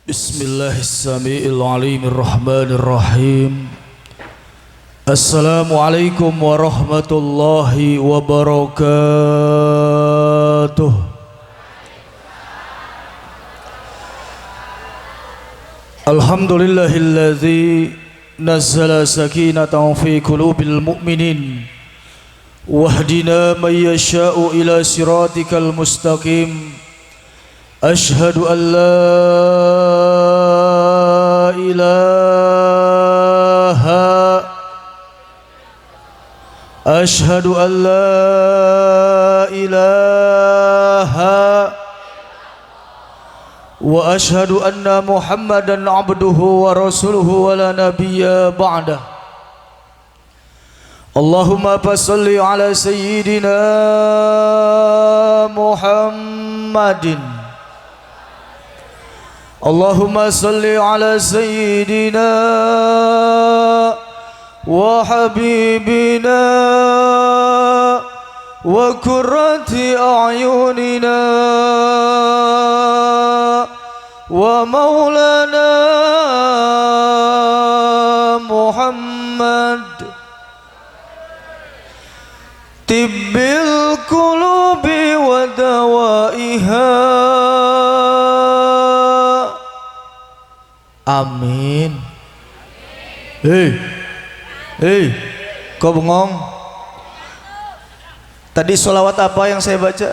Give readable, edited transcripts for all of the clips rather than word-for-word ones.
Bismillahirrahmanirrahim. Assalamualaikum warahmatullahi wabarakatuh. Alhamdulillahilladzi nazzala sakinatan fi qulubil mu'minin wahdina man yasha'u ila siratikal mustaqim. Ashhadu an la ilaha Ashhadu an la ilaha wa ashhadu anna Muhammadan abduhu wa rasuluhu wa la nabiyya ba'dah. Allahumma salli ala sayyidina Muhammadin. Allahumma salli ala sayyidina wa habibina wa qurrati a'yunina wa maulana Muhammad tibbil qulubi wa dawaiha. Amin. Hei, kau bengong? Tadi sholawat apa yang saya baca?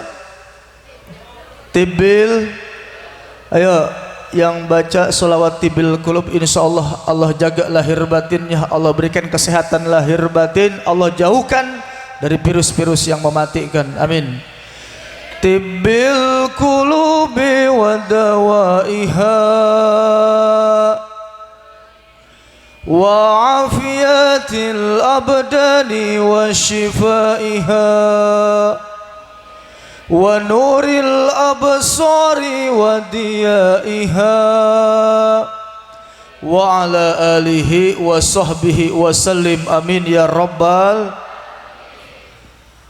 Tibil. Ayo, yang baca sholawat tibil kulub, insya Allah Allah jaga lahir batinnya, Allah berikan kesehatan lahir batin, Allah jauhkan dari virus-virus yang mematikan. Amin. Tibil qulubi wa dawaiha wa afiyatil abdani wa shifaiha wa nuril absari wa diyaiha wa ala alihi wa sahbihi wa sallim. Amin ya rabbal.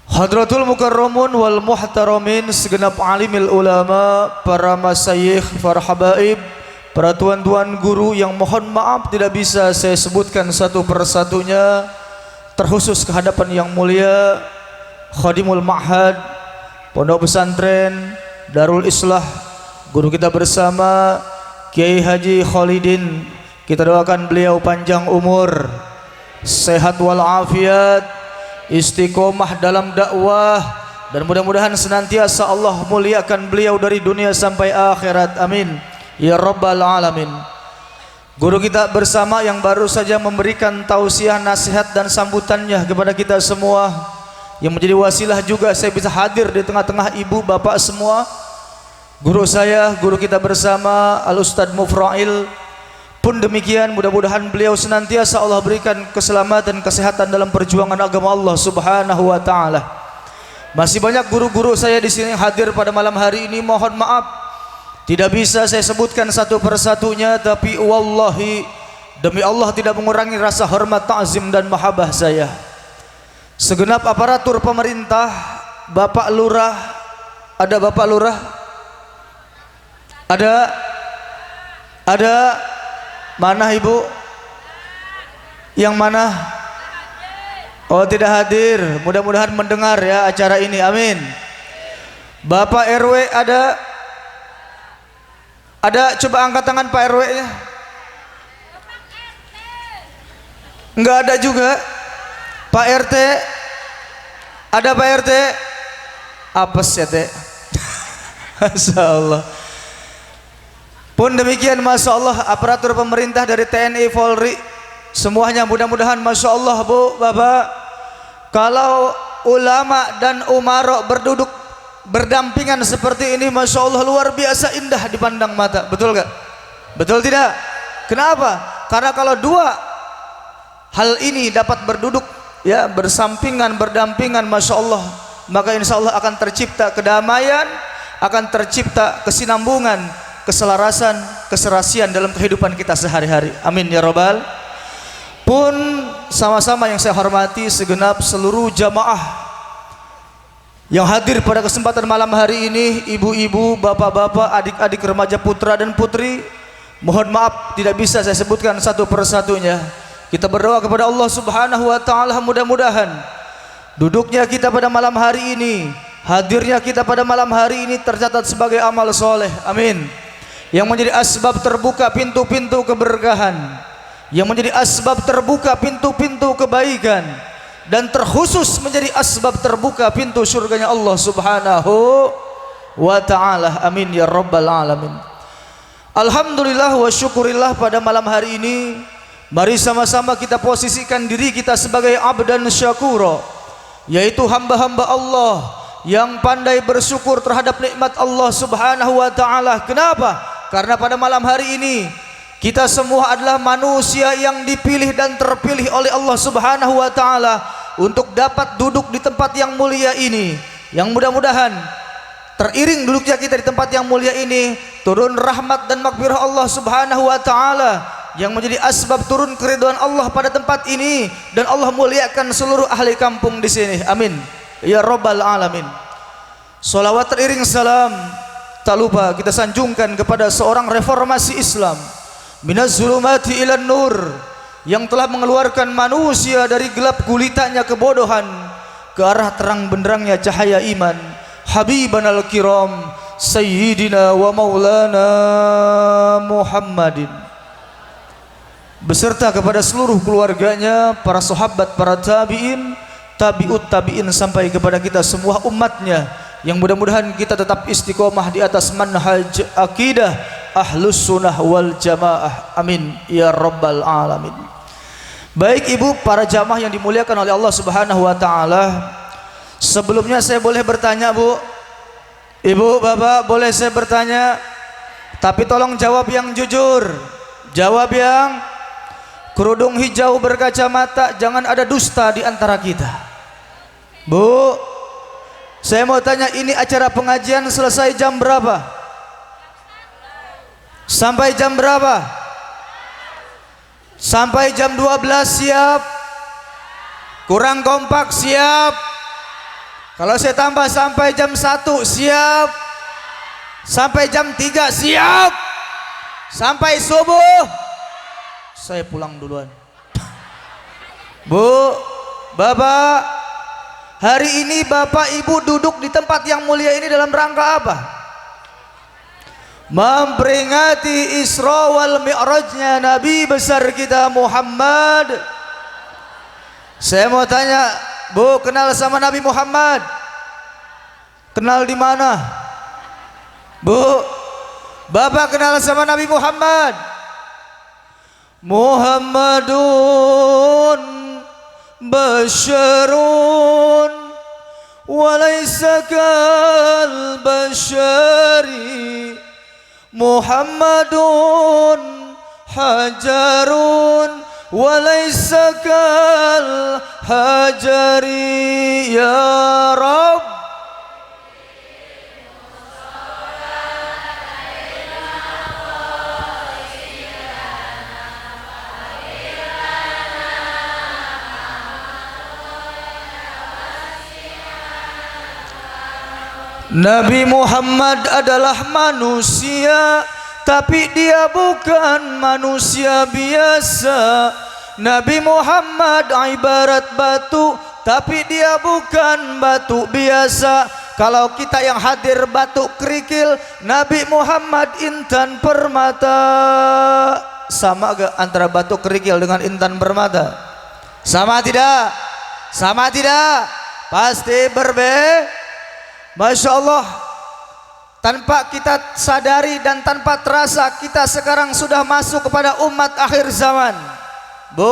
Hadratul mukarramun wal muhtaramin, segenap alimil ulama, para masyayikh, para habaib, para tuan-tuan guru yang mohon maaf tidak bisa saya sebutkan satu persatunya, terkhusus kehadapan yang mulia Khadimul Ma'had Pondok Pesantren Darul Islah, guru kita bersama Kiai Haji Khalidin. Kita doakan beliau panjang umur, sehat walafiat, istiqomah dalam dakwah, dan mudah-mudahan senantiasa Allah muliakan beliau dari dunia sampai akhirat. Amin ya rabbal alamin. Guru kita bersama yang baru saja memberikan tausiah, nasihat dan sambutannya kepada kita semua, yang menjadi wasilah juga saya bisa hadir di tengah-tengah ibu bapak semua. Guru saya, guru kita bersama Al Ustadz Mufrail pun demikian, mudah-mudahan beliau senantiasa Allah berikan keselamatan, kesehatan dalam perjuangan agama Allah Subhanahu wa taala. Masih banyak guru-guru saya di sini hadir pada malam hari ini, mohon maaf tidak bisa saya sebutkan satu persatunya, tapi wallahi demi Allah tidak mengurangi rasa hormat, ta'zim dan mahabbah saya. Segenap aparatur pemerintah, Bapak Lurah, ada Bapak Lurah? Ada mana Ibu? Yang mana? Oh tidak hadir, mudah-mudahan mendengar ya acara ini. Amin. Bapak RW ada? Ada, coba angkat tangan Pak RW nya. Enggak ada juga. Pak RT ada? Pak RT apes ya teh. Masya Allah. Pun demikian, Masya Allah, aparatur pemerintah dari TNI, Polri, semuanya mudah-mudahan Masya Allah. Bu, Bapak, kalau ulama dan umarok berduduk berdampingan seperti ini, Masya Allah, luar biasa indah dipandang mata. Betul gak? Betul tidak? Kenapa? Karena kalau dua hal ini dapat berduduk ya, bersampingan, berdampingan, Masya Allah, maka insya Allah akan tercipta kedamaian, akan tercipta kesinambungan, keselarasan, keserasian dalam kehidupan kita sehari-hari. Amin ya rabbal. Pun sama-sama yang saya hormati segenap seluruh jamaah yang hadir pada kesempatan malam hari ini, ibu-ibu, bapak-bapak, adik-adik remaja putra dan putri, Mohon maaf tidak bisa saya sebutkan satu persatunya. Kita berdoa kepada Allah Subhanahu wa taala, mudah-mudahan duduknya kita pada malam hari ini, hadirnya kita pada malam hari ini tercatat sebagai amal soleh. Amin. Yang menjadi asbab terbuka pintu-pintu keberkahan, yang menjadi asbab terbuka pintu-pintu kebaikan, dan terkhusus menjadi asbab terbuka pintu surganya Allah Subhanahu wa ta'ala. Amin ya rabbal alamin. Alhamdulillah wa syukurillah, pada malam hari ini mari sama-sama kita posisikan diri kita sebagai abdan syakura, yaitu hamba-hamba Allah yang pandai bersyukur terhadap nikmat Allah Subhanahu wa ta'ala. Kenapa? Karena pada malam hari ini kita semua adalah manusia yang dipilih dan terpilih oleh Allah Subhanahu wa ta'ala untuk dapat duduk di tempat yang mulia ini. Yang mudah-mudahan teriring duduknya kita di tempat yang mulia ini, turun rahmat dan maghfirah Allah Subhanahu wa ta'ala yang menjadi asbab turun keridhaan Allah pada tempat ini, dan Allah muliakan seluruh ahli kampung di sini. Amin ya rabbal alamin. Salawat teriring salam tak lupa kita sanjungkan kepada seorang reformasi Islam, minaz zulumati ilan nur, yang telah mengeluarkan manusia dari gelap gulitanya kebodohan ke arah terang benderangnya cahaya iman, Habiban al-kiram Sayyidina wa maulana Muhammadin, beserta kepada seluruh keluarganya, para sahabat, para tabi'in, tabi'ut tabi'in, sampai kepada kita semua umatnya, yang mudah-mudahan kita tetap istiqomah di atas manhaj akidah ahlus sunnah wal jamaah. Amin ya rabbal alamin. Baik ibu, para jamaah yang dimuliakan oleh Allah Subhanahu wa ta'ala, sebelumnya saya boleh bertanya bu? Ibu, bapak, boleh saya bertanya? Tapi tolong jawab yang jujur, jawab yang kerudung hijau berkacamata, jangan ada dusta di antara kita. Bu, saya mau tanya, ini acara pengajian selesai jam berapa? Sampai jam berapa? Sampai jam 12 siap? Kurang kompak siap? Kalau saya tambah sampai jam 1 siap? Sampai jam 3 siap? Sampai subuh? Saya pulang duluan. Bu, bapak, hari ini bapak ibu duduk di tempat yang mulia ini dalam rangka apa? Memperingati Isra wal Mi'rajnya Nabi besar kita Muhammad. Saya mau tanya, bu, kenal sama Nabi Muhammad? Kenal di mana? Bu, bapak kenal sama Nabi Muhammad? Muhammadun basyarun walaysa kal basyari, Muhammadun hajarun walaysa kal hajari, ya Rabb. Nabi Muhammad adalah manusia, tapi dia bukan manusia biasa. Nabi Muhammad ibarat batu, tapi dia bukan batu biasa. Kalau kita yang hadir batu kerikil, Nabi Muhammad intan permata. Sama gak antara batu kerikil dengan intan permata? Sama tidak? Sama tidak? Pasti berbeda. Masya Allah, tanpa kita sadari dan tanpa terasa, kita sekarang sudah masuk kepada umat akhir zaman. Bu,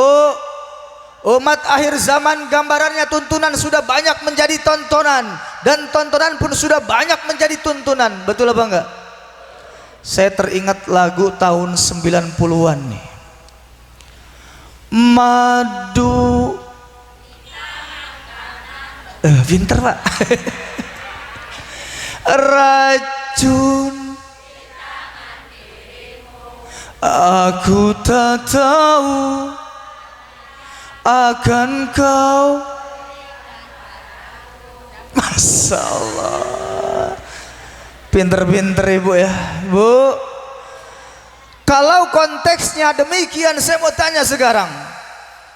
umat akhir zaman gambarannya tuntunan sudah banyak menjadi tontonan, dan tontonan pun sudah banyak menjadi tuntunan. Betul apa enggak? Saya teringat lagu tahun 90-an nih, madu. Pinter pak. Racun, aku tak tahu akan kau. Masya Allah, pinter-pinter ibu ya. Bu, kalau konteksnya demikian, saya mau tanya sekarang,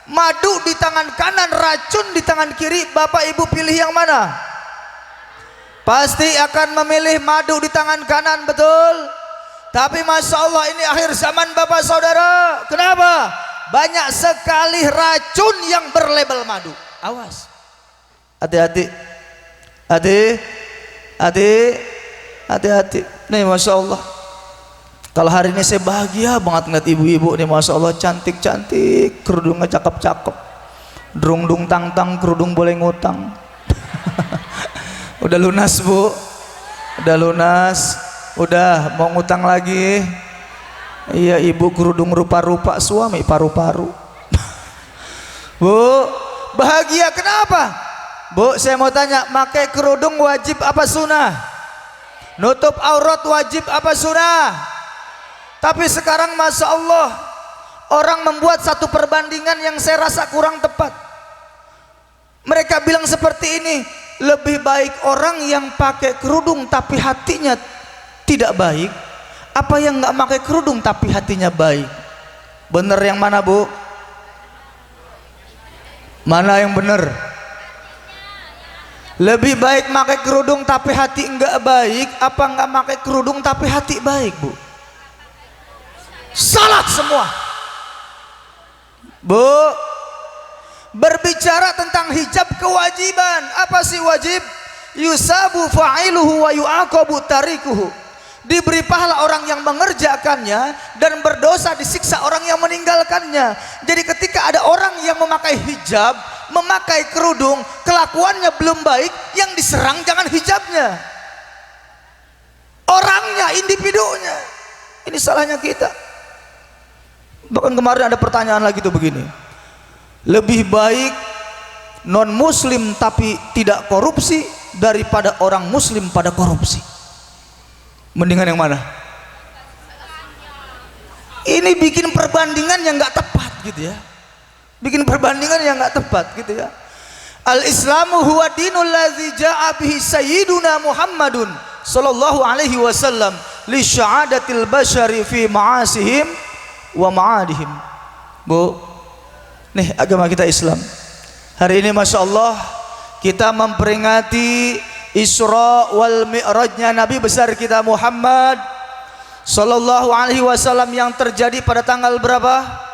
madu di tangan kanan, racun di tangan kiri, bapak ibu pilih yang mana? Pasti akan memilih madu di tangan kanan, betul? Tapi Masya Allah, ini akhir zaman bapak saudara. Kenapa? Banyak sekali racun yang berlabel madu. Awas, hati-hati, hati-hati. Nih Masya Allah, kalau hari ini saya bahagia banget ngeliat ibu-ibu nih, Masya Allah, cantik-cantik, kerudungnya cakep-cakep, derung-dung tang-tang, kerudung boleh ngutang. Udah lunas bu, udah lunas, udah mau ngutang lagi. Iya, ibu kerudung rupa-rupa, suami paru-paru. Bu, bahagia kenapa? Bu, saya mau tanya, pakai kerudung wajib apa sunnah? Nutup aurat wajib apa sunnah? Tapi sekarang Masya Allah, orang membuat satu perbandingan yang saya rasa kurang tepat. Mereka bilang seperti ini, lebih baik orang yang pakai kerudung tapi hatinya tidak baik, apa yang nggak pakai kerudung tapi hatinya baik? Bener yang mana bu? Mana yang bener? Lebih baik pakai kerudung tapi hati enggak baik, apa enggak pakai kerudung tapi hati baik bu? Salah semua. Bu, berbicara tentang hijab kewajiban, apa sih wajib? Yusabu fa'iluhu wa yu'aqabu tarikuhu. Diberi pahala orang yang mengerjakannya dan berdosa disiksa orang yang meninggalkannya. Jadi ketika ada orang yang memakai hijab, memakai kerudung, kelakuannya belum baik, yang diserang jangan hijabnya, orangnya, individunya. Ini salahnya kita. Bahkan kemarin ada pertanyaan lagi tuh begini, lebih baik non muslim tapi tidak korupsi daripada orang muslim pada korupsi. Mendingan yang mana? Ini bikin perbandingan yang nggak tepat gitu ya. Bikin perbandingan yang nggak tepat gitu ya. Al-Islamu huwa dinul ladzi ja'a bihi sayyiduna Muhammadun sallallahu alaihi wasallam li syahadatil basyari fi ma'asihim wa ma'adihim. Bu, nih agama kita Islam. Hari ini Masya Allah kita memperingati Isra wal Mi'rajnya Nabi besar kita Muhammad sallallahu alaihi wasallam yang terjadi pada tanggal berapa?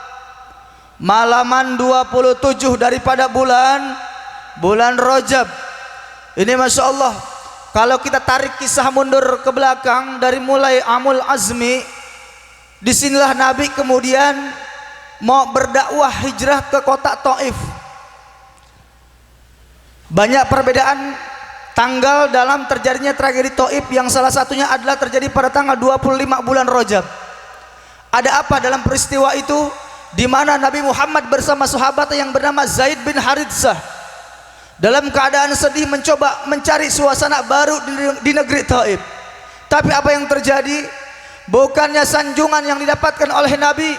Malaman 27 daripada bulan Rajab. Ini Masya Allah, kalau kita tarik kisah mundur ke belakang dari mulai Amul Azmi, disinilah Nabi kemudian mau berdakwah hijrah ke kota Taif. Banyak perbedaan tanggal dalam terjadinya tragedi Taif, yang salah satunya adalah terjadi pada tanggal 25 bulan Rajab. Ada apa dalam peristiwa itu? Di mana Nabi Muhammad bersama sahabat yang bernama Zaid bin Haritsah dalam keadaan sedih mencoba mencari suasana baru di negeri Taif. Tapi apa yang terjadi? Bukannya sanjungan yang didapatkan oleh Nabi,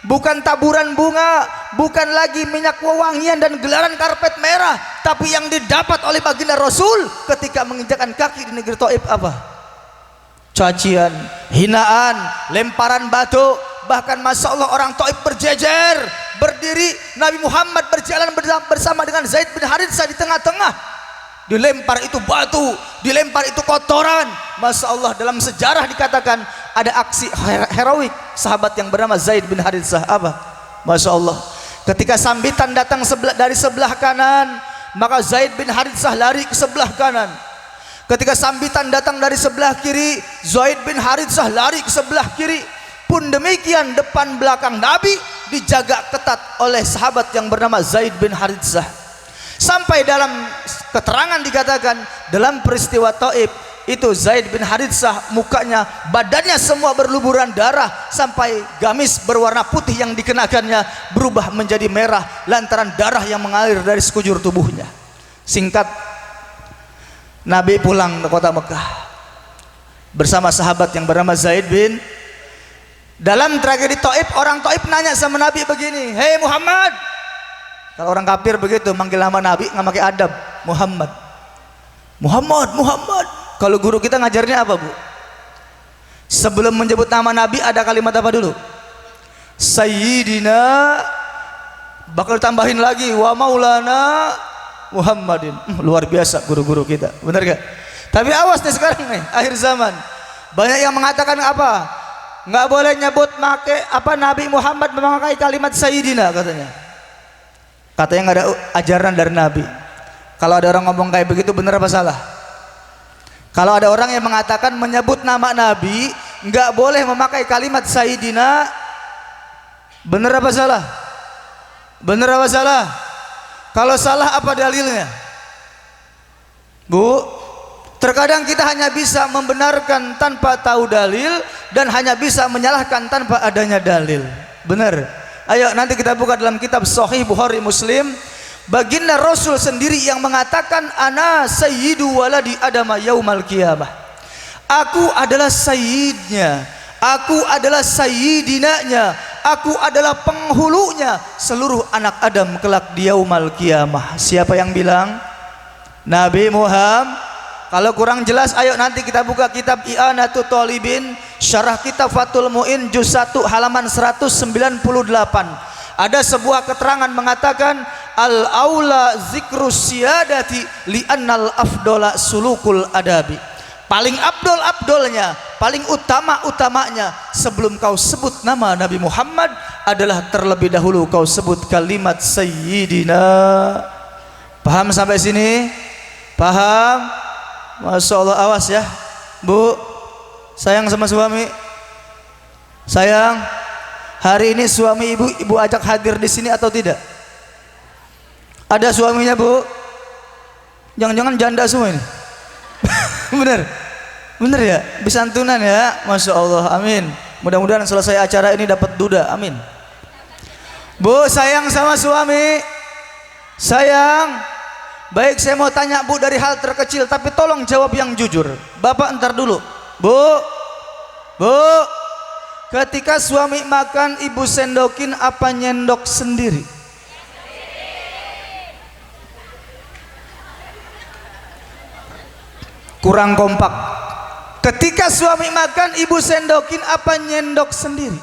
bukan taburan bunga, bukan lagi minyak wewangian dan gelaran karpet merah, tapi yang didapat oleh baginda Rasul ketika menginjakkan kaki di negeri Taif apa? Cacian, hinaan, lemparan batu. Bahkan Masya Allah orang Taif berjejer berdiri, Nabi Muhammad berjalan bersama dengan Zaid bin Haritsah di tengah-tengah. Dilempar itu batu, dilempar itu kotoran. Masya Allah, dalam sejarah dikatakan ada aksi heroik sahabat yang bernama Zaid bin Haritsah. Apa? Masya Allah, ketika sambitan datang dari sebelah kanan, maka Zaid bin Haritsah lari ke sebelah kanan. Ketika sambitan datang dari sebelah kiri, Zaid bin Haritsah lari ke sebelah kiri. Pun demikian depan belakang Nabi dijaga ketat oleh sahabat yang bernama Zaid bin Haritsah. Sampai dalam keterangan dikatakan dalam peristiwa Taif itu Zaid bin Haritsah mukanya, badannya semua berluburan darah, sampai gamis berwarna putih yang dikenakannya berubah menjadi merah lantaran darah yang mengalir dari sekujur tubuhnya. Singkat, Nabi pulang ke kota Mekah bersama sahabat yang bernama Zaid bin. Dalam tragedi Taif, orang Taif nanya sama Nabi begini, "Hei Muhammad." Kalau orang kafir begitu manggil nama Nabi nggak pakai adab, Muhammad. Muhammad. Kalau guru kita ngajarnya apa bu? Sebelum menyebut nama Nabi ada kalimat apa dulu? sayyidina, bakal tambahin lagi wa maulana Muhammadin. Luar biasa guru-guru kita, benar gak? Tapi awas nih sekarang nih, akhir zaman banyak yang mengatakan apa? Nggak boleh nyebut Nabi Muhammad memakai kalimat sayyidina katanya. Katanya nggak ada ajaran dari Nabi. Kalau ada orang ngomong kayak begitu, benar apa salah? Kalau ada orang yang mengatakan menyebut nama Nabi nggak boleh memakai kalimat sayyidina, benar apa salah? Benar apa salah? Kalau salah apa dalilnya? Bu, terkadang kita hanya bisa membenarkan tanpa tahu dalil dan hanya bisa menyalahkan tanpa adanya dalil. Benar? Ayo nanti kita buka dalam kitab Sahih Bukhari Muslim. Baginda Rasul sendiri yang mengatakan ana sayyidu waladi Adam yaumal qiyamah. Aku adalah sayyidnya, aku adalah sayyidinanya, aku adalah penghulunya seluruh anak Adam kelak di yaumal qiyamah. Siapa yang bilang? Nabi Muhammad. Kalau kurang jelas, ayo nanti kita buka kitab I'anatul Talibin, syarah kitab Fathul Mu'in juz 1 halaman 198. Ada sebuah keterangan mengatakan al-aula zikrus siyadati li'annal afdola sulukul adabi. Paling abdolnya, paling utamanya sebelum kau sebut nama Nabi Muhammad adalah terlebih dahulu kau sebut kalimat sayyidina. Paham sampai sini? Paham? Masya Allah. Awas ya Bu, sayang sama suami. Sayang, hari ini suami ibu ajak hadir di sini atau tidak? Ada suaminya Bu? Jangan-jangan janda semua ini. Bener? Bener ya? Bisa santunan ya? Masya Allah, amin. Mudah-mudahan selesai acara ini dapat duda, amin. Bu, sayang sama suami. Sayang. Baik, saya mau tanya Bu dari hal terkecil, tapi tolong jawab yang jujur. Bapak ntar dulu. Bu, ketika suami makan, ibu sendokin apa nyendok sendiri? Kurang kompak. Ketika suami makan, ibu sendokin apa nyendok sendiri?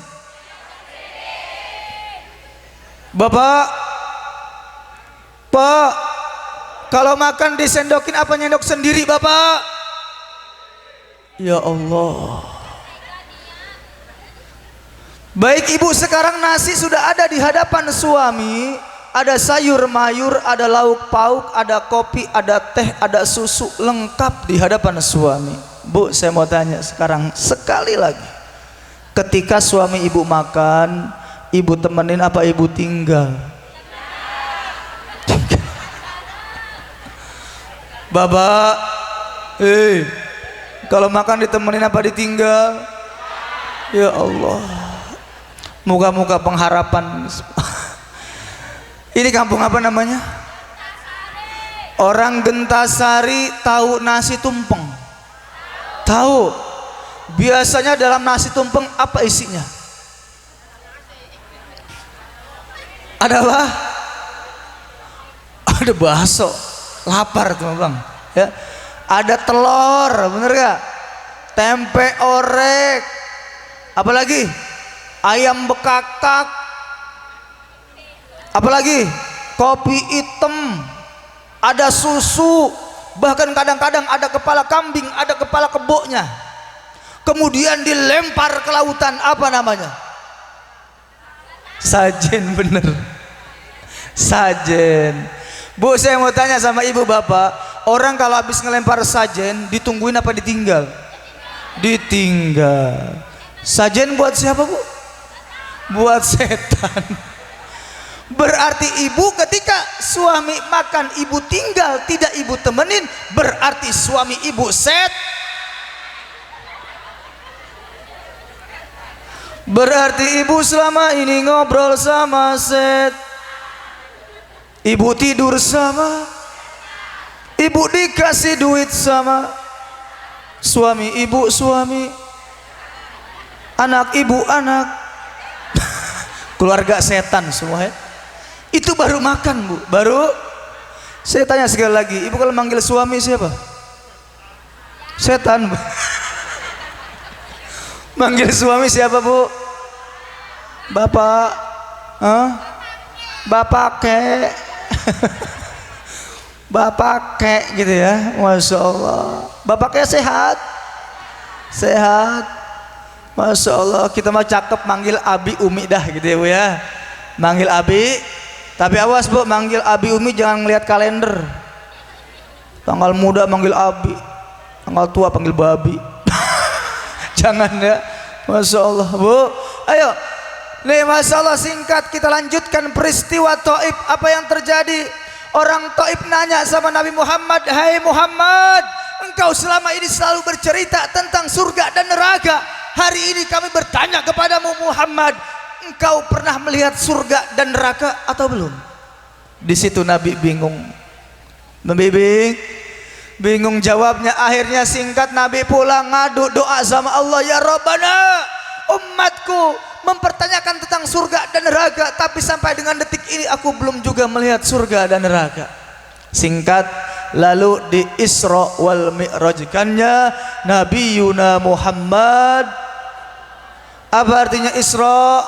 Bapak, Pak, kalau makan disendokin apa nyendok sendiri Bapak? Ya Allah. Baik ibu, sekarang nasi sudah ada di hadapan suami. Ada sayur mayur, ada lauk pauk, ada kopi, ada teh, ada susu, lengkap di hadapan suami. Bu, saya mau tanya sekarang sekali lagi. Ketika suami ibu makan, ibu temenin apa ibu tinggal? Bapak, kalau makan ditemenin apa ditinggal? Ya Allah, muka-muka pengharapan. Ini kampung apa namanya? Orang Gentasari tahu nasi tumpeng? Tahu. Biasanya dalam nasi tumpeng apa isinya? Ada apa? Ada bakso. Lapar tuh Bang ya. Ada telur, bener gak? Tempe orek. Apalagi? Ayam bekakak. Apalagi? Kopi hitam. Ada susu. Bahkan kadang-kadang ada kepala kambing, ada kepala keboknya. Kemudian dilempar ke lautan. Apa namanya? Sajen, bener. Sajen. Bu, saya mau tanya sama ibu bapak, orang kalau habis ngelempar sajen ditungguin apa ditinggal? Ditinggal. Sajen buat siapa Bu? Buat setan. Berarti ibu ketika suami makan ibu tinggal, tidak ibu temenin, berarti suami ibu berarti ibu selama ini ngobrol sama set. Ibu tidur sama, ibu dikasih duit sama suami ibu, suami anak ibu anak. Keluarga setan semua ya. Itu baru makan Bu, baru. Saya tanya sekali lagi, ibu kalau manggil suami siapa? Setan Bu. Manggil suami siapa Bu? Bapak, bapak kek, bapak kek gitu ya, masya Allah. Bapak kek sehat, sehat, masya Allah. Kita mah cakep manggil Abi Umi dah gitu ya Bu ya, manggil Abi. Tapi awas Bu, manggil Abi Umi jangan ngelihat kalender. Tanggal muda manggil Abi, tanggal tua panggil babi. Jangan ya, masya Allah Bu. Ayo. Nih masya Allah, singkat kita lanjutkan peristiwa Taif. Apa yang terjadi? Orang Taif nanya sama Nabi Muhammad, hai Muhammad, engkau selama ini selalu bercerita tentang surga dan neraka. Hari ini kami bertanya kepadamu Muhammad, engkau pernah melihat surga dan neraka atau belum? Di situ Nabi bingung, bingung jawabnya. Akhirnya singkat Nabi pulang ngadu doa sama Allah, ya Rabbana, umatku mempertanyakan tentang surga dan neraka, tapi sampai dengan detik ini aku belum juga melihat surga dan neraka. Singkat, lalu di Isra wal Mi'rajkannya Nabi Yuna Muhammad. Apa artinya Isra?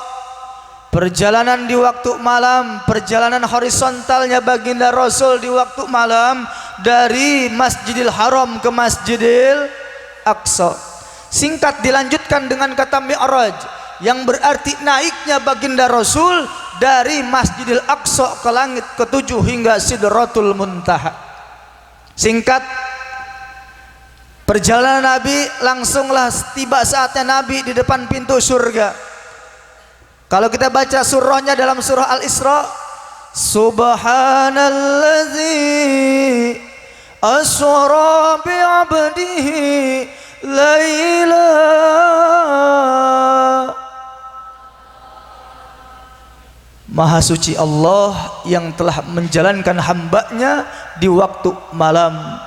Perjalanan di waktu malam, perjalanan horizontalnya baginda Rasul di waktu malam dari Masjidil Haram ke Masjidil Aqsa. Singkat dilanjutkan dengan kata Mi'raj, yang berarti naiknya baginda Rasul dari Masjidil Aqsa ke langit ketujuh hingga Sidratul Muntaha. Singkat, perjalanan Nabi langsunglah tiba saatnya Nabi di depan pintu surga. Kalau kita baca surahnya dalam surah Al-Isra, Subhanalladzi asra bi'abdihi laila. Maha suci Allah yang telah menjalankan hambanya di waktu malam.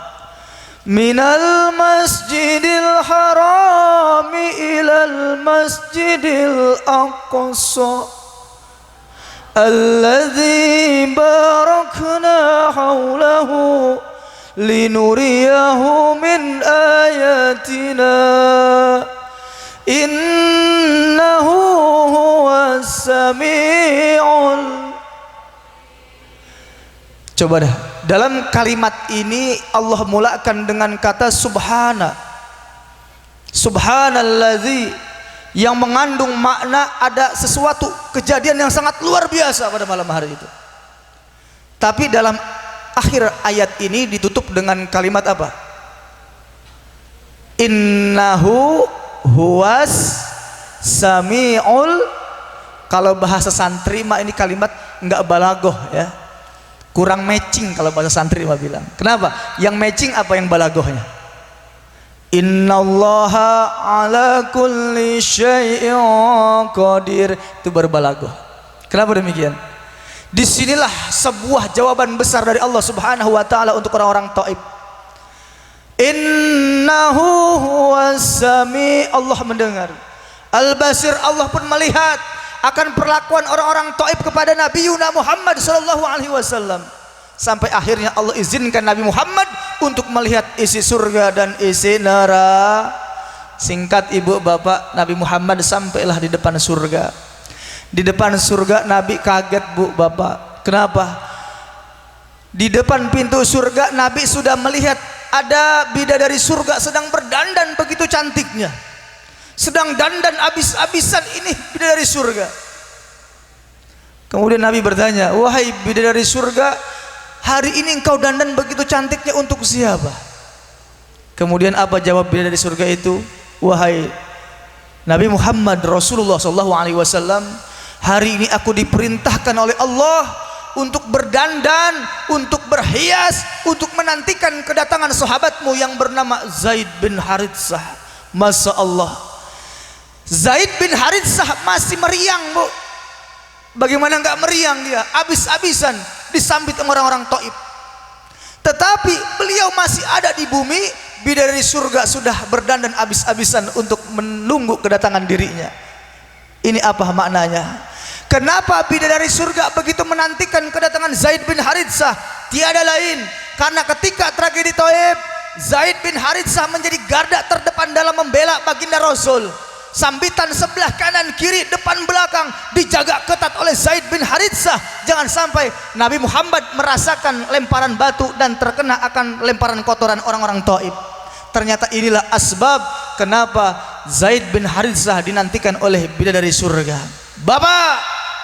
Minal masjidil harami ilal masjidil aqsa alladzi barakna hawlahu linuriyahu min ayatina innahu huwas sami'ul. Coba dah, dalam kalimat ini Allah mulakan dengan kata subhana. Subhanalladzi, yang mengandung makna ada sesuatu kejadian yang sangat luar biasa pada malam hari itu. Tapi dalam akhir ayat ini ditutup dengan kalimat apa? Innahu huwas sami'ul. Kalau bahasa santri mah ini kalimat enggak balagoh ya, kurang matching kalau bahasa santri mah bilang. Kenapa? Yang matching apa yang balagohnya? Innallaha ala kulli syai'in qadir, itu berbalagoh. Kenapa demikian? Disinilah sebuah jawaban besar dari Allah Subhanahu wa ta'ala untuk orang-orang Taif. Innahu huwas sami', Allah mendengar. Al-Basir, Allah pun melihat akan perlakuan orang-orang Taif kepada Nabi Yuna Muhammad sallallahu alaihi wasallam. Sampai akhirnya Allah izinkan Nabi Muhammad untuk melihat isi surga dan isi neraka. Singkat ibu bapak, Nabi Muhammad sampailah di depan surga. Di depan surga Nabi kaget bu bapak. Kenapa? Di depan pintu surga Nabi sudah melihat ada bidadari surga sedang berdandan begitu cantiknya, sedang dandan abis-abisan ini bidadari surga. Kemudian Nabi bertanya, wahai bidadari surga, hari ini engkau dandan begitu cantiknya untuk siapa? Kemudian apa jawab bidadari surga itu? Wahai Nabi Muhammad Rasulullah SAW, hari ini aku diperintahkan oleh Allah untuk berdandan, untuk berhias, untuk menantikan kedatangan sahabatmu yang bernama Zaid bin Haritsah. Masya Allah, Zaid bin Haritsah masih meriang bu. Bagaimana enggak meriang dia? Abis-abisan disambit orang-orang Taif. Tetapi beliau masih ada di bumi, bidadari surga sudah berdandan abis-abisan untuk menunggu kedatangan dirinya. Ini apa maknanya? Kenapa bidadari surga begitu menantikan kedatangan Zaid bin Haritsah? Tiada lain karena ketika tragedi Taif, Zaid bin Haritsah menjadi garda terdepan dalam membela baginda Rasul. Sambitan sebelah kanan kiri depan belakang belakang dijaga ketat oleh Zaid bin Haritsah. Jangan sampai Nabi Muhammad merasakan lemparan batu dan terkena akan lemparan kotoran orang-orang Taif. Ternyata inilah asbab kenapa Zaid bin Haritsah dinantikan oleh bidadari surga. Bapak,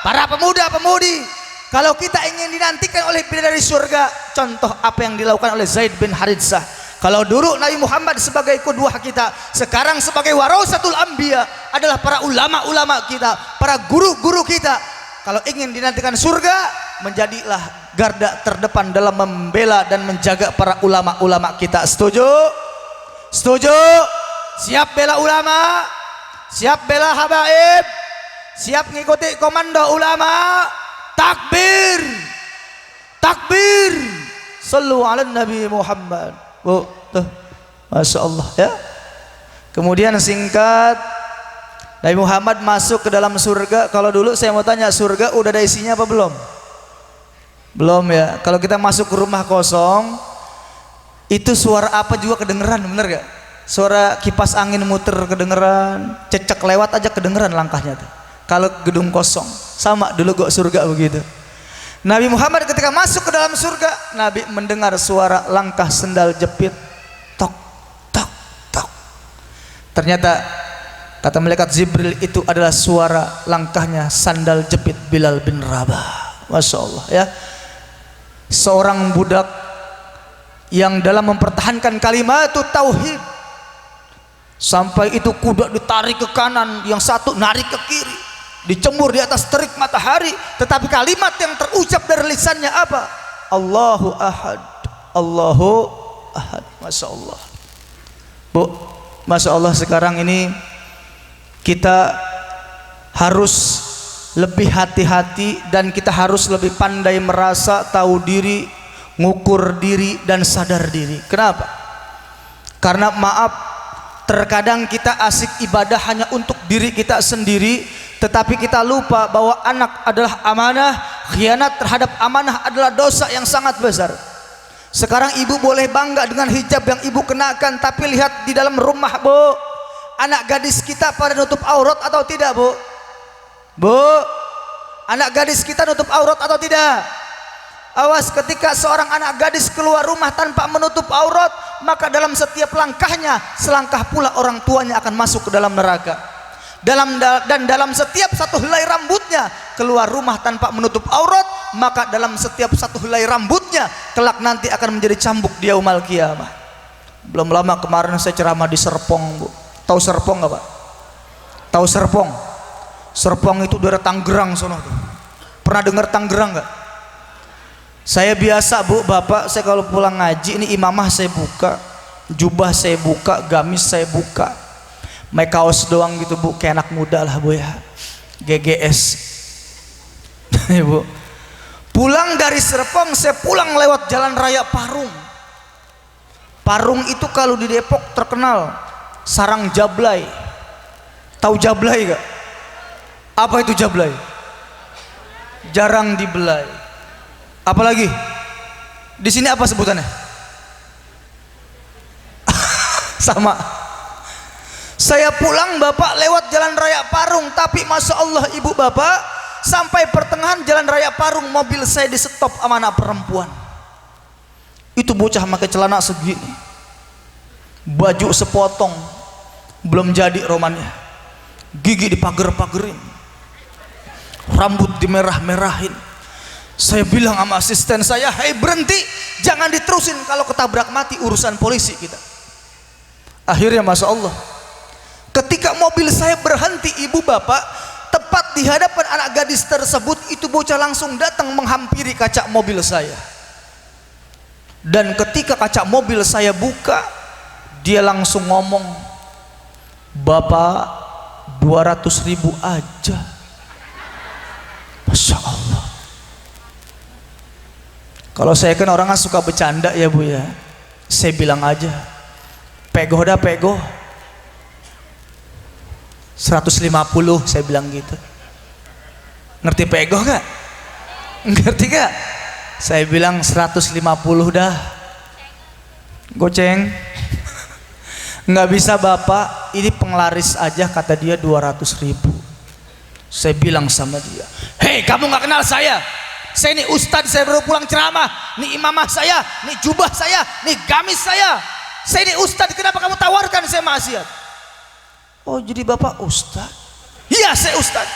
para pemuda-pemudi, kalau kita ingin dinantikan oleh bidadari surga, contoh apa yang dilakukan oleh Zaid bin Haritsah. Kalau dulu Nabi Muhammad sebagai qudwah kita, sekarang sebagai warasatul anbiya adalah para ulama-ulama kita, para guru-guru kita. Kalau ingin dinantikan surga, menjadilah garda terdepan dalam membela dan menjaga para ulama-ulama kita. Setuju? Setuju? Siap bela ulama? Siap bela habaib? Siap ngikuti komando ulama? Takbir! Takbir! Sallu ala Nabi Muhammad. Bu, tuh, Masya Allah ya. Kemudian singkat, Nabi Muhammad masuk ke dalam surga. Kalau dulu saya mau tanya, surga udah ada isinya apa belum? Belum ya. Kalau kita masuk ke rumah kosong, itu suara apa juga kedengeran, bener gak? Suara kipas angin muter kedengeran, cecek lewat aja kedengeran langkahnya tuh. Kalau gedung kosong, sama dulu kok surga begitu. Nabi Muhammad ketika masuk ke dalam surga, Nabi mendengar suara langkah sendal jepit, tok tok tok. Ternyata kata malaikat Jibril itu adalah suara langkahnya sandal jepit Bilal bin Rabah. Masya Allah ya. Seorang budak yang dalam mempertahankan kalimat itu tauhid, sampai itu kuda ditarik ke kanan, yang satu narik ke kiri, dicembur di atas terik matahari, tetapi kalimat yang terucap dari lisannya apa? Allahu ahad, Allahu ahad. Masya Allah. Bu, Masya Allah, sekarang ini kita harus lebih hati-hati dan kita harus lebih pandai merasa, tahu diri, ngukur diri dan sadar diri. Kenapa? Karena maaf, terkadang kita asik ibadah hanya untuk diri kita sendiri, tetapi kita lupa bahwa anak adalah amanah. Khianat terhadap amanah adalah dosa yang sangat besar. Sekarang ibu boleh bangga dengan hijab yang ibu kenakan, tapi lihat di dalam rumah, Bu, anak gadis kita pada nutup aurat atau tidak, Bu? Bu, anak gadis kita nutup aurat atau tidak? Awas, ketika seorang anak gadis keluar rumah tanpa menutup aurat, maka dalam setiap langkahnya, selangkah pula orang tuanya akan masuk ke dalam neraka. Dan dalam setiap satu helai rambutnya keluar rumah tanpa menutup aurat, maka dalam setiap satu helai rambutnya kelak nanti akan menjadi cambuk di yaumul qiyamah. Belum lama kemarin saya ceramah di Serpong, Bu. Tahu Serpong nggak, Pak? Tahu Serpong? Serpong itu daerah Tangerang sono tuh. Pernah dengar Tangerang nggak? Saya biasa, Bu, Bapak, saya kalau pulang ngaji ini imamah saya buka, jubah saya buka, gamis saya buka, make kaos doang gitu, Bu, kayak anak muda lah, Bu ya, GGS. Bu, pulang dari Serpong, saya pulang lewat Jalan Raya Parung. Parung itu kalau di Depok terkenal sarang jablay. Tahu jablay gak? Apa itu jablay? Jarang dibelai. Apalagi di sini apa sebutannya? Sama. Saya pulang, Bapak, lewat Jalan Raya Parung, tapi Masya Allah, Ibu Bapak, sampai pertengahan Jalan Raya Parung mobil saya di stop sama anak perempuan. Itu bocah pakai celana segini, baju sepotong, belum jadi romannya, gigi dipager-pagerin, rambut dimerah-merahin. Saya bilang sama asisten saya, hei berhenti, jangan diterusin, kalau ketabrak mati urusan polisi kita. Akhirnya Masya Allah, ketika mobil saya berhenti, Ibu Bapak, tepat di hadapan anak gadis tersebut, itu bocah langsung datang menghampiri kaca mobil saya. Dan ketika kaca mobil saya buka, dia langsung ngomong, Bapak, 200.000 aja. Masya Allah. Kalau saya kan orangnya suka bercanda ya, Bu ya, saya bilang aja, pegoh dah, pegoh 150, saya bilang gitu. Ngerti pegoh gak? Ngerti gak? Saya bilang 150 dah, goceng. Nggak bisa Bapak, ini penglaris aja, kata dia 200.000. Saya bilang sama dia, hei kamu nggak kenal saya ini ustadz, saya baru pulang ceramah, ini imamah saya, ini jubah saya, ini gamis saya ini ustadz, kenapa kamu tawarkan saya maksiat? Oh jadi bapak ustadz? Iya saya ustadz.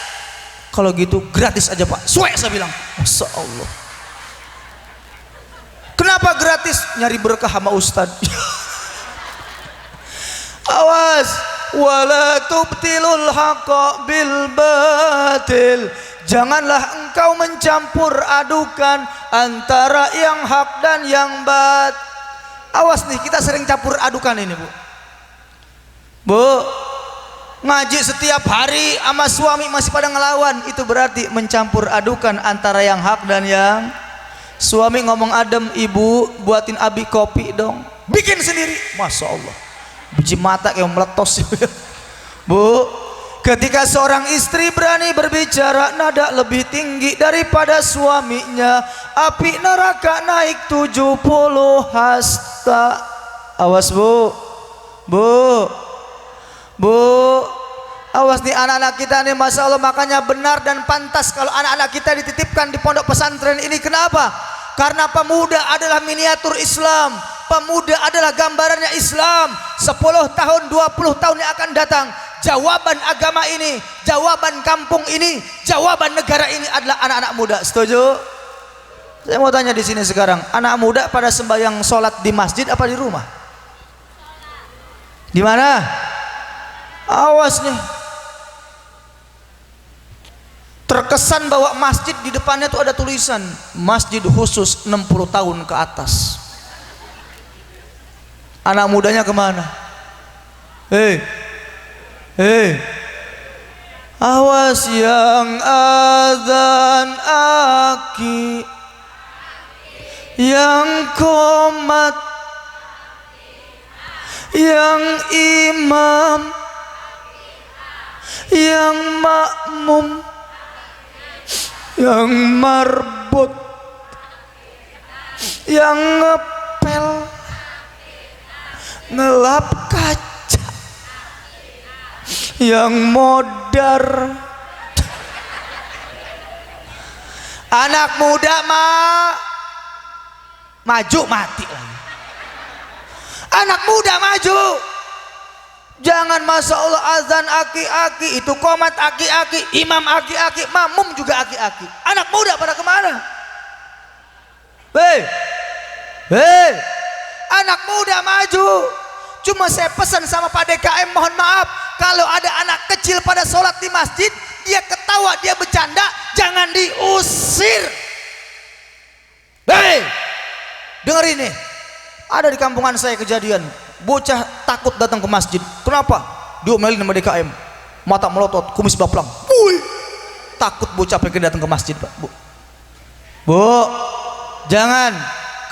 Kalau gitu gratis aja pak. Suek saya bilang. Masya Allah. Kenapa gratis? Nyari berkah sama ustadz. Awas, wala tubtilul haqqa bil batil. Janganlah engkau mencampur adukan antara yang hak dan yang bat. Awas nih, kita sering campur adukan ini bu. Bu, ngaji setiap hari sama suami masih pada ngelawan, itu berarti mencampur adukan antara yang hak dan yang. Suami ngomong adem, ibu buatin abi kopi dong, bikin sendiri. Masya Allah, biji mata kayak meletos. Bu, ketika seorang istri berani berbicara nada lebih tinggi daripada suaminya, api neraka naik 70 hasta. Awas bu, bu, awas nih anak-anak kita nih, Masya Allah. Makanya benar dan pantas kalau anak-anak kita dititipkan di pondok pesantren ini. Kenapa? Karena pemuda adalah miniatur Islam, pemuda adalah gambarannya Islam. 10 tahun, 20 tahun yang akan datang, jawaban agama ini, jawaban kampung ini, jawaban negara ini adalah anak-anak muda. Setuju? Saya mau tanya di sini sekarang, anak muda pada sembahyang sholat di masjid apa di rumah? Di mana? Awas nih, terkesan bahwa masjid di depannya tuh ada tulisan masjid khusus 60 tahun ke atas. Anak mudanya kemana? Awas yang azan aki, yang komat, yang imam, yang makmum, yang marbot, yang ngepel, ngelap kaca, yang modar. Anak muda maju mati lagi. Anak muda maju, jangan Masya Allah azan aki-aki, itu komat aki-aki, imam aki-aki, makmum juga aki-aki. Anak muda pada kemana? Hei, anak muda maju. Cuma saya pesan sama Pak DKM, mohon maaf kalau ada anak kecil pada sholat di masjid, dia ketawa, dia bercanda, jangan diusir. Hei, dengar ini, ada di kampungan saya kejadian, bocah takut datang ke masjid. Kenapa? Diomelin sama DKM, mata melotot, kumis baplang. Takut bocah pengen datang ke masjid Pak. Bu, jangan.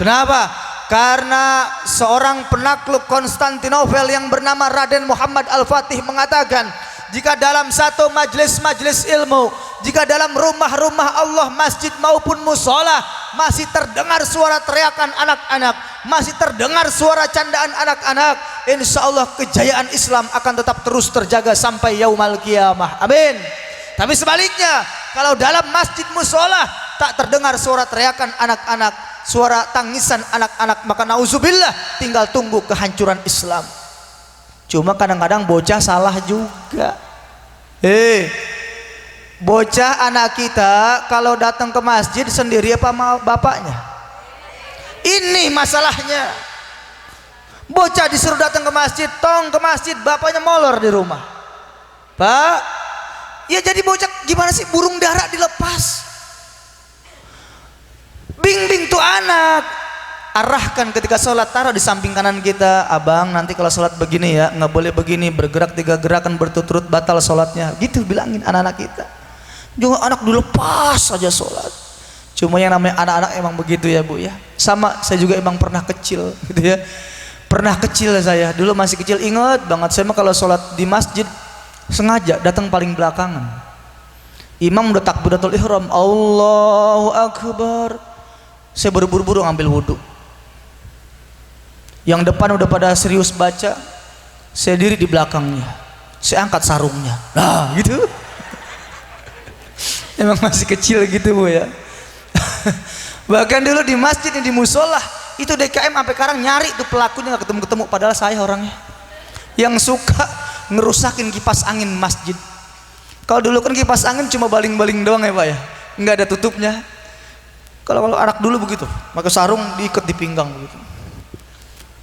Kenapa? Karena seorang penakluk Konstantinopel yang bernama Raden Muhammad Al-Fatih mengatakan, jika dalam satu majelis ilmu, jika dalam rumah-rumah Allah, masjid maupun musola, masih terdengar suara teriakan anak-anak, masih terdengar suara candaan anak-anak, insya Allah kejayaan Islam akan tetap terus terjaga sampai yaumal qiyamah. Amin. Tapi sebaliknya, kalau dalam masjid musola tak terdengar suara teriakan anak-anak, suara tangisan anak-anak, maka nauzubillah, tinggal tunggu kehancuran Islam. Cuma kadang-kadang bocah salah juga. Bocah anak kita kalau datang ke masjid sendiri apa sama bapaknya? Ini masalahnya. Bocah disuruh datang ke masjid, tong ke masjid, bapaknya molor di rumah. Pak, ya jadi bocah gimana sih, burung dara dilepas. Bimbing tuh anak, arahkan ketika sholat, taruh di samping kanan kita. Abang, nanti kalau sholat begini ya, nggak boleh begini, bergerak 3 gerakan berturut-turut batal sholatnya. Gitu bilangin anak-anak kita. Juga anak dulu pas aja sholat. Cuma yang namanya anak-anak emang begitu ya bu ya. Sama, saya juga emang pernah kecil gitu ya. Pernah kecil saya, dulu masih kecil, ingat banget. Saya mah kalau sholat di masjid sengaja datang paling belakangan. Imam udah takbiratul ihram, Allahu Akbar, saya buru-buru ngambil wudhu. Yang depan udah pada serius baca, saya diri di belakangnya, saya angkat sarungnya. Nah gitu. Emang masih kecil gitu Bu ya. Bahkan dulu di masjid di musola itu DKM sampai sekarang nyari tuh pelakunya nggak ketemu-ketemu, padahal saya orangnya yang suka ngerusakin kipas angin masjid. Kalau dulu kan kipas angin cuma baling-baling doang ya Pak ya, nggak ada tutupnya. Kalau anak dulu begitu, pakai sarung diikat di pinggang begitu.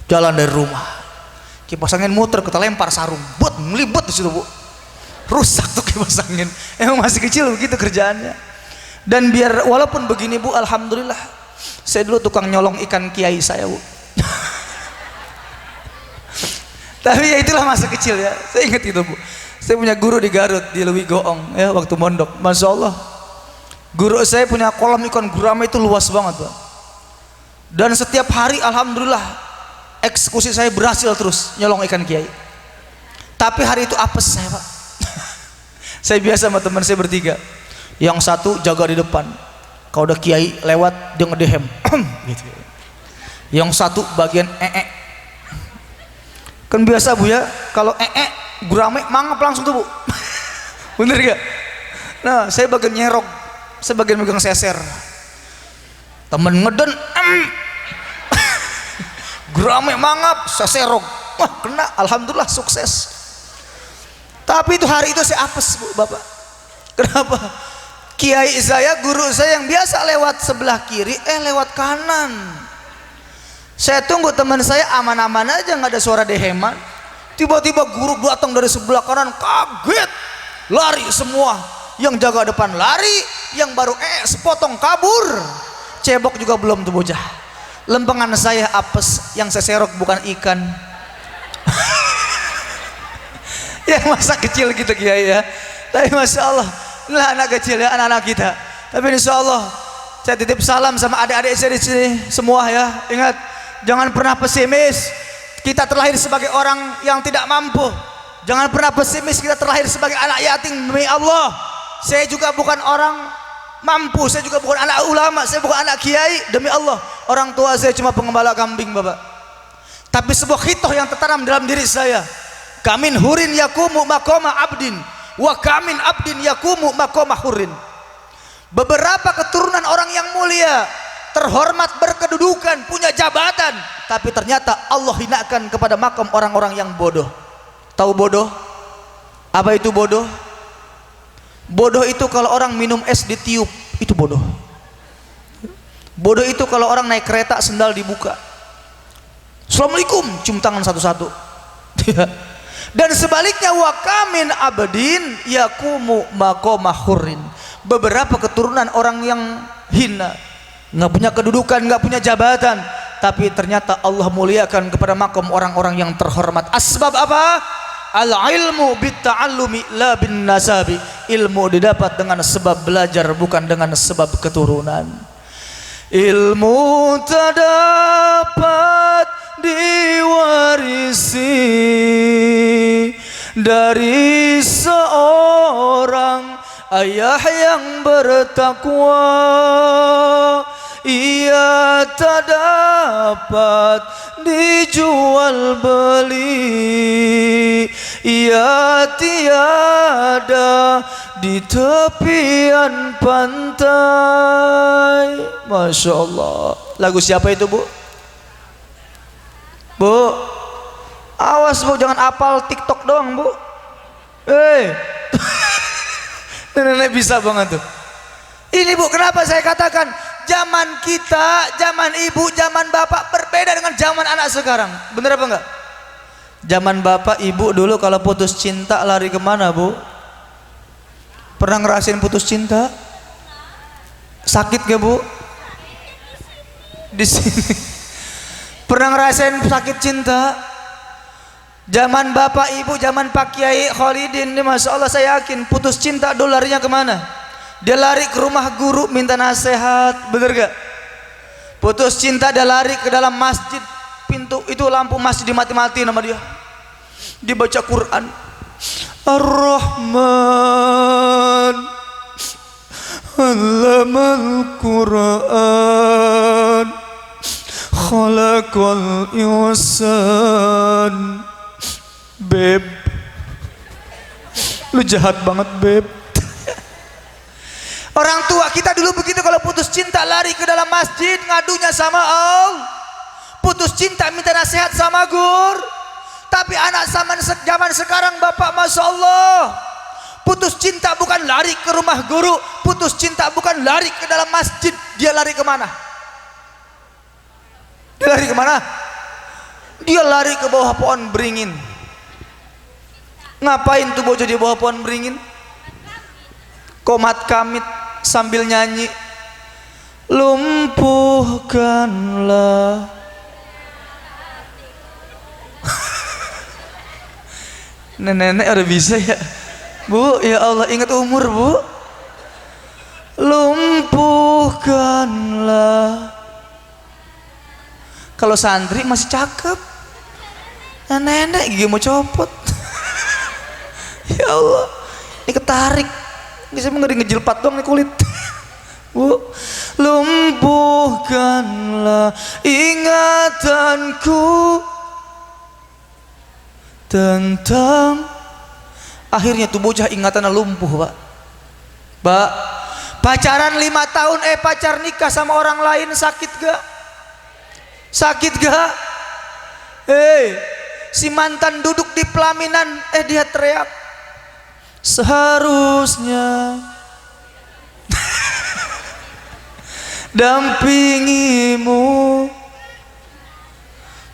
Jalan dari rumah, kipas angin muter, kita lempar sarung, buat melibet di situ Bu. Rusak tuh kipas angin. Emang masih kecil begitu kerjaannya. Dan biar walaupun begini Bu, alhamdulillah, saya dulu tukang nyolong ikan kiai saya Bu. Tapi ya itulah masa kecil ya. Saya ingat itu Bu. Saya punya guru di Garut, di Lewi Goong ya, waktu mondok. Masya Allah, guru saya punya kolam ikan gurame itu luas banget Pak. Dan setiap hari alhamdulillah eksekusi saya berhasil terus nyolong ikan kiai. Tapi hari itu apes saya Pak. Saya biasa sama teman saya bertiga. Yang satu jaga di depan, kalau udah kiai lewat dia ngedehem gitu. Yang satu bagian kan biasa Bu ya, kalau gurame mangap langsung tuh Bu. Bener gak? Nah saya bagian nyerok, saya bagian megang seser. Temen ngeden gurame mangap, seserok, wah kena, alhamdulillah sukses. Tapi itu hari itu saya apes Bu Bapak. Kenapa? Kiai saya, guru saya yang biasa lewat sebelah kiri, lewat kanan. Saya tunggu teman saya aman-aman aja, nggak ada suara deheman. Tiba-tiba guru datang dari sebelah kanan, kaget, lari semua. Yang jaga depan lari, yang baru sepotong kabur. Cebok juga belum tuh bocah. Lempengan saya apes, yang saya serok bukan ikan. Ya masa kecil gitu Kiai ya. Tapi Masya Allah, inilah anak kecil ya, anak-anak kita. Tapi insya Allah saya titip salam sama adik-adik saya di sini semua ya. Ingat, jangan pernah pesimis. Kita terlahir sebagai orang yang tidak mampu. Jangan pernah pesimis, kita terlahir sebagai anak yatim demi Allah. Saya juga bukan orang mampu, saya juga bukan anak ulama, saya bukan anak kiai demi Allah. Orang tua saya cuma pengembala kambing Bapak. Tapi sebuah khitoh yang tertanam dalam diri saya. Kamin hurin yakumu maqama abdin, wa kamin abdin yakumu maqama hurin. Beberapa keturunan orang yang mulia, terhormat, berkedudukan, punya jabatan, tapi ternyata Allah hinakan kepada makam orang-orang yang bodoh. Tahu bodoh? Apa itu bodoh? Bodoh itu kalau orang minum es ditiup, itu bodoh. Bodoh itu kalau orang naik kereta sendal dibuka, Assalamualaikum, cium tangan satu-satu. Dan sebaliknya, wakamin abadin yakumu makomahurin. Beberapa keturunan orang yang hina, nggak punya kedudukan, nggak punya jabatan, tapi ternyata Allah muliakan kepada makom orang-orang yang terhormat. Asbab apa? Al ilmu bit ta'allumi la bin nasabi. Ilmu didapat dengan sebab belajar, bukan dengan sebab keturunan. Ilmu tak dapat diwarisi dari seorang ayah yang bertakwa. Ia tak dapat dijual beli, ia tiada di tepian pantai. Masya Allah. Lagu siapa itu Bu? Bu, awas Bu, jangan apal TikTok doang Bu. Nenek bisa banget tuh. Ini Bu, kenapa saya katakan zaman kita, zaman ibu, zaman bapak berbeda dengan zaman anak sekarang. Bener apa enggak? Zaman bapak ibu dulu kalau putus cinta lari kemana Bu? Pernah ngerasain putus cinta? Sakit gak Bu? Di sini. Pernah ngerasain sakit cinta? Zaman bapak ibu, zaman Pak Kiai Khalidin ini, Masya Allah, saya yakin putus cinta dulu larinya kemana? Dia lari ke rumah guru minta nasihat, bener gak? Putus cinta dia lari ke dalam masjid, pintu itu lampu masjid dimati-mati nama dia. Dibaca Quran. Ar-Rahman Allamal Quran Khalaqal insan. Beb, lu jahat banget Beb. Orang tua kita dulu begitu, kalau putus cinta lari ke dalam masjid ngadunya sama Allah. Putus cinta minta nasihat sama guru. Tapi anak zaman sekarang bapak, masya Allah, putus cinta bukan lari ke rumah guru, putus cinta bukan lari ke dalam masjid. Dia lari kemana? Dia lari kemana? Dia lari ke bawah pohon beringin. Ngapain tuh bocah di bawah pohon beringin? Komat kamit sambil nyanyi, lumpuhkanlah. Nenek udah bisa ya Bu, ya Allah, ingat umur Bu. Lumpuhkanlah. Kalau santri masih cakep, nah, nenek gigi mau copot. Ya Allah, ini ketarik, ini saya ngeri ngejilpat dong nih kulit. Bu, lumpuhkanlah ingatanku tentang. Akhirnya tuh bocah ingatannya lumpuh, Pak. Pak, pacaran 5 tahun, pacar nikah sama orang lain, sakit gak? Sakit gak? Si mantan duduk di pelaminan, dia teriak, seharusnya dampingimu.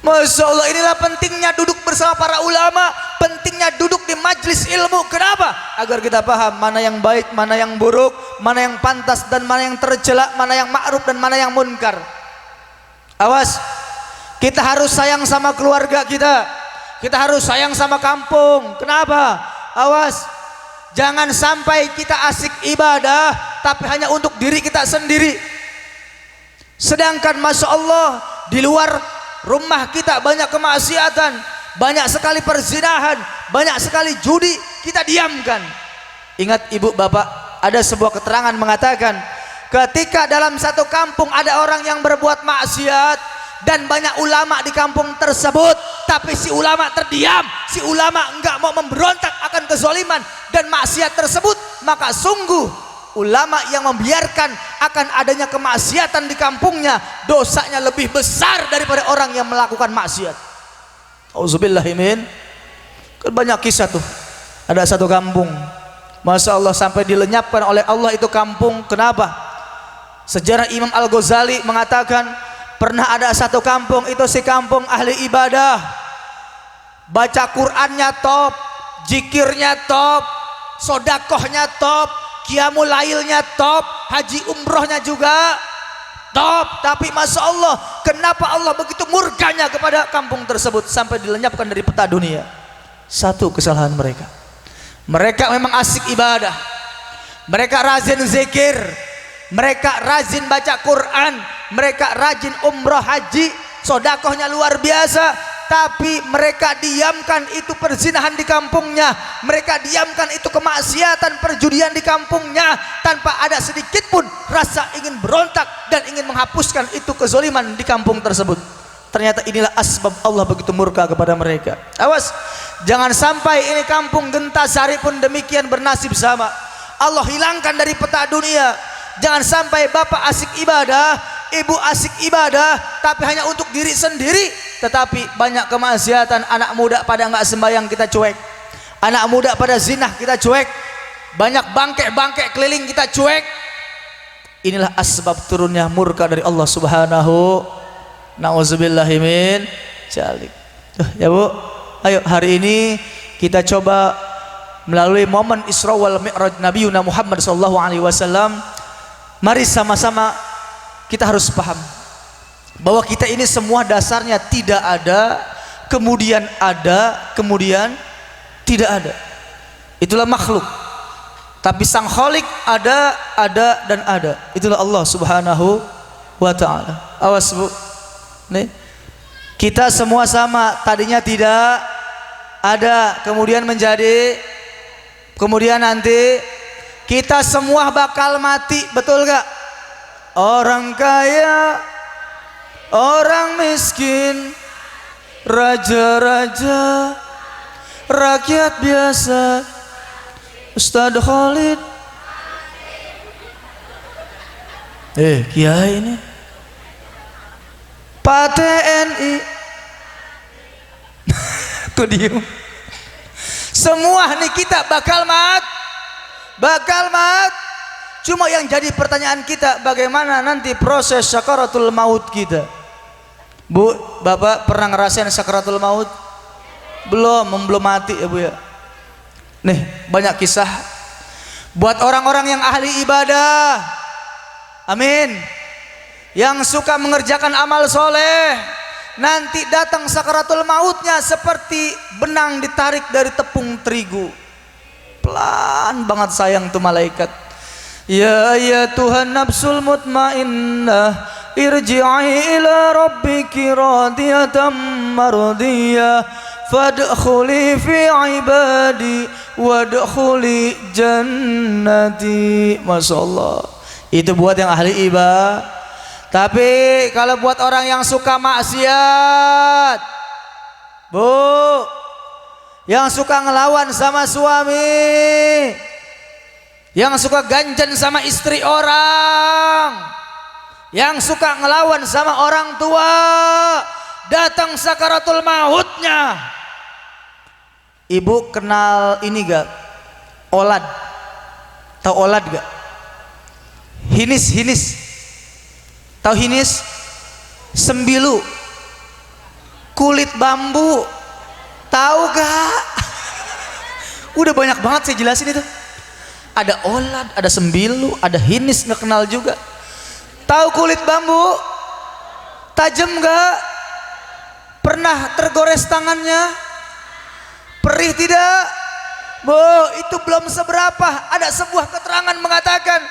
Masya Allah, inilah pentingnya duduk bersama para ulama, pentingnya duduk di majlis ilmu. Kenapa? Agar kita paham mana yang baik, mana yang buruk, mana yang pantas dan mana yang tercela, mana yang ma'ruf dan mana yang munkar. Awas, kita harus sayang sama keluarga kita, kita harus sayang sama kampung. Kenapa? Awas, jangan sampai kita asik ibadah tapi hanya untuk diri kita sendiri. Sedangkan Masya Allah, di luar rumah kita banyak kemaksiatan, banyak sekali perzinahan, banyak sekali judi, kita diamkan. Ingat ibu bapak, ada sebuah keterangan mengatakan, ketika dalam satu kampung ada orang yang berbuat maksiat dan banyak ulama di kampung tersebut, tapi si ulama terdiam, si ulama enggak mau memberontak akan kezaliman dan maksiat tersebut, maka sungguh ulama yang membiarkan akan adanya kemaksiatan di kampungnya, dosanya lebih besar daripada orang yang melakukan maksiat. Auzubillahimin. Banyak kisah tuh. Ada satu kampung, Masya Allah, sampai dilenyapkan oleh Allah itu kampung. Kenapa? Sejarah Imam Al-Ghazali mengatakan, pernah ada satu kampung, itu si kampung ahli ibadah, baca Qur'annya top, zikirnya top, sodakohnya top, qiyamul lailnya top, haji umrohnya juga top. Tapi Masya Allah, kenapa Allah begitu murkanya kepada kampung tersebut sampai dilenyapkan dari peta dunia? Satu kesalahan mereka, mereka memang asik ibadah, mereka rajin zikir, mereka rajin baca Quran, mereka rajin umroh haji, sodakohnya luar biasa. Tapi mereka diamkan itu perzinahan di kampungnya, mereka diamkan itu kemaksiatan perjudian di kampungnya, tanpa ada sedikit pun rasa ingin berontak dan ingin menghapuskan itu kezaliman di kampung tersebut. Ternyata inilah asbab Allah begitu murka kepada mereka. Awas, jangan sampai ini kampung Gentasari pun demikian bernasib sama, Allah hilangkan dari peta dunia. Jangan sampai bapak asik ibadah, ibu asik ibadah, tapi hanya untuk diri sendiri, tetapi banyak kemaksiatan. Anak muda pada nggak sembahyang kita cuek, anak muda pada zinah kita cuek, banyak bangkek-bangkek keliling kita cuek. Inilah asbab turunnya murka dari Allah Subhanahu. Nauzubillahimin dzalik. Ya Bu, ayo hari ini kita coba melalui momen Isra wal Mi'raj Nabi Muhammad SAW. Mari sama-sama kita harus paham bahwa kita ini semua dasarnya tidak ada, kemudian ada, kemudian tidak ada. Itulah makhluk. Tapi sang Khalik ada dan ada. Itulah Allah Subhanahu wa ta'ala. Awas Bu, nih, kita semua sama, tadinya tidak ada, kemudian menjadi, kemudian nanti kita semua bakal mati. Betul gak? Orang kaya, orang miskin, raja-raja, rakyat biasa, Ustadz Khalid, Kiai ini Pak TNI tuh diem. Semua nih kita bakal mat. Cuma yang jadi pertanyaan kita, bagaimana nanti proses sakaratul maut kita? Bu, Bapak pernah ngerasain sakaratul maut? Belum mati ya Bu ya. Nih banyak kisah buat orang-orang yang ahli ibadah, amin, yang suka mengerjakan amal soleh, nanti datang sakaratul mautnya seperti benang ditarik dari tepung terigu, pelan banget sayang tuh malaikat. Ya Tuhan nafsul mutmainnah irji'i ila rabbiki radiyatan mardiyah fadkhuli fi ibadi wadkhuli jannati. Masya Allah, itu buat yang ahli ibadah. Tapi kalau buat orang yang suka maksiat, Bu, yang suka ngelawan sama suami, yang suka ganjen sama istri orang, yang suka ngelawan sama orang tua, datang sakaratul mautnya. Ibu kenal ini gak? Olad. Tahu olad gak? Hinis. Tahu hinis? Sembilu. Kulit bambu. Tahu gak? Udah banyak banget saya jelasin itu. Ada olad, ada sembilu, ada hinis, nggak kenal juga. Tahu kulit bambu? Tajam gak? Pernah tergores tangannya? Perih tidak? Bu, itu belum seberapa. Ada sebuah keterangan mengatakan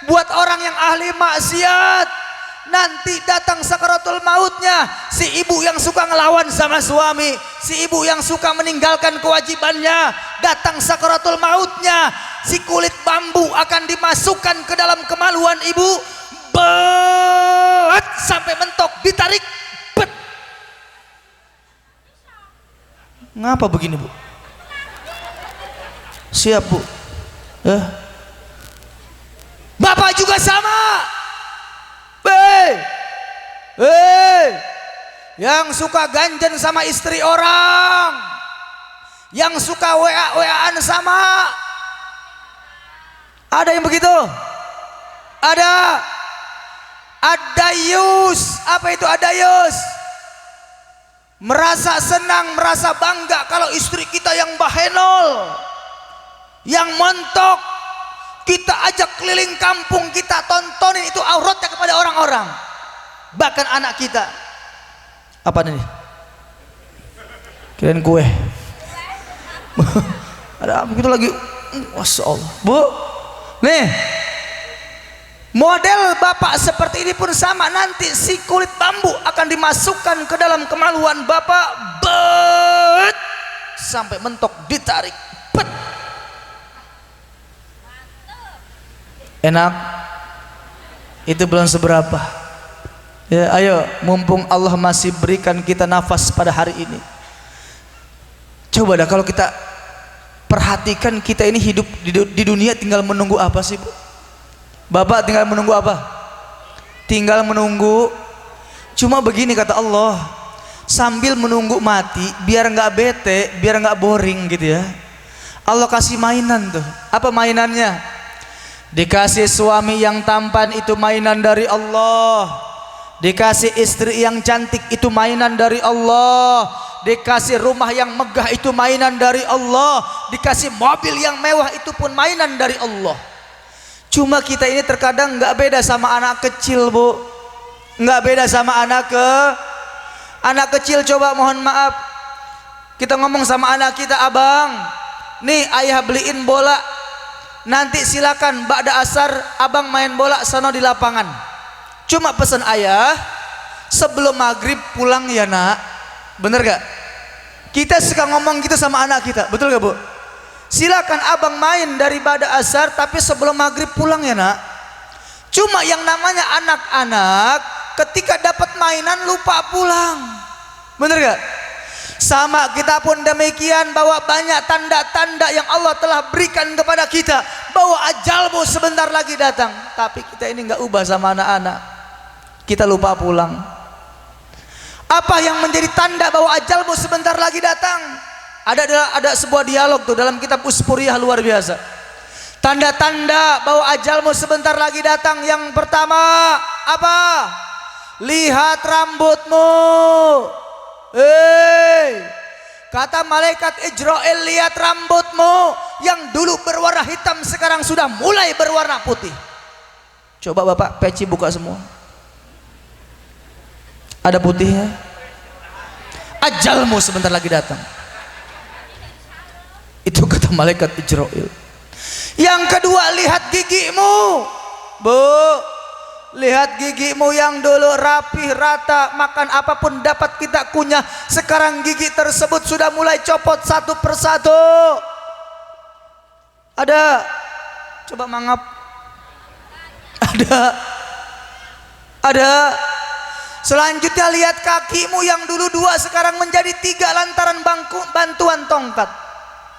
buat orang yang ahli maksiat, nanti datang sakaratul mautnya, si ibu yang suka ngelawan sama suami, si ibu yang suka meninggalkan kewajibannya, datang sakaratul mautnya, si kulit bambu akan dimasukkan ke dalam kemaluan ibu, bet sampai mentok, ditarik, bet. Ngapa begini Bu? Siap Bu. Bapak juga sama. Yang suka ganjen sama istri orang, yang suka WA-WAan sama, ada yang begitu? Ada. Adayus. Apa itu adayus? Merasa senang, merasa bangga kalau istri kita yang bahenol, yang montok, kita ajak keliling kampung, kita tontonin itu auratnya kepada orang-orang, bahkan anak kita. Apa nih? Kirain kue. Ada begitu lagi. Masya Allah. Bu, nih model bapak seperti ini pun sama. Nanti si kulit bambu akan dimasukkan ke dalam kemaluan bapak, bet sampai mentok, ditarik, bet. Enak? Itu belum seberapa. Ya, ayo, mumpung Allah masih berikan kita nafas pada hari ini, coba dah kalau kita perhatikan, kita ini hidup di dunia tinggal menunggu apa sih Bu? Bapak tinggal menunggu apa? Tinggal menunggu. Cuma begini kata Allah, sambil menunggu mati, biar nggak bete, biar nggak boring gitu ya, Allah kasih mainan tuh. Apa mainannya? Dikasih suami yang tampan, itu mainan dari Allah. Dikasih istri yang cantik, itu mainan dari Allah. Dikasih rumah yang megah, itu mainan dari Allah. Dikasih mobil yang mewah, itu pun mainan dari Allah. Cuma kita ini terkadang nggak beda sama anak kecil Bu, nggak beda sama anak kecil. Coba mohon maaf, kita ngomong sama anak kita, abang, nih ayah beliin bola, nanti silakan ba'da asar abang main bola sono di lapangan. Cuma pesan ayah, sebelum maghrib pulang ya nak. Bener gak? Kita suka ngomong gitu sama anak kita, betul gak Bu? Silakan abang main dari ba'da asar, tapi sebelum maghrib pulang ya nak. Cuma yang namanya anak-anak ketika dapat mainan lupa pulang. Bener gak? Sama kita pun demikian, bahwa banyak tanda-tanda yang Allah telah berikan kepada kita, bahwa ajalmu sebentar lagi datang. Tapi kita ini nggak ubah sama anak-anak, kita lupa pulang. Apa yang menjadi tanda bahwa ajalmu sebentar lagi datang? Ada sebuah dialog tuh dalam kitab Uspuriyah, luar biasa. Tanda-tanda bahwa ajalmu sebentar lagi datang. Yang pertama apa? Lihat rambutmu. Kata malaikat Ijrail, lihat rambutmu yang dulu berwarna hitam sekarang sudah mulai berwarna putih. Coba bapak peci buka semua, ada putihnya. Ajalmu sebentar lagi datang. Itu kata malaikat Ijrail. Yang kedua, lihat gigimu. Bu, lihat gigimu yang dulu rapih, rata, makan apapun dapat kita kunyah. Sekarang gigi tersebut sudah mulai copot satu persatu. Ada? Coba mangap. Ada. Selanjutnya lihat kakimu yang dulu 2 sekarang menjadi 3 lantaran bantuan tongkat.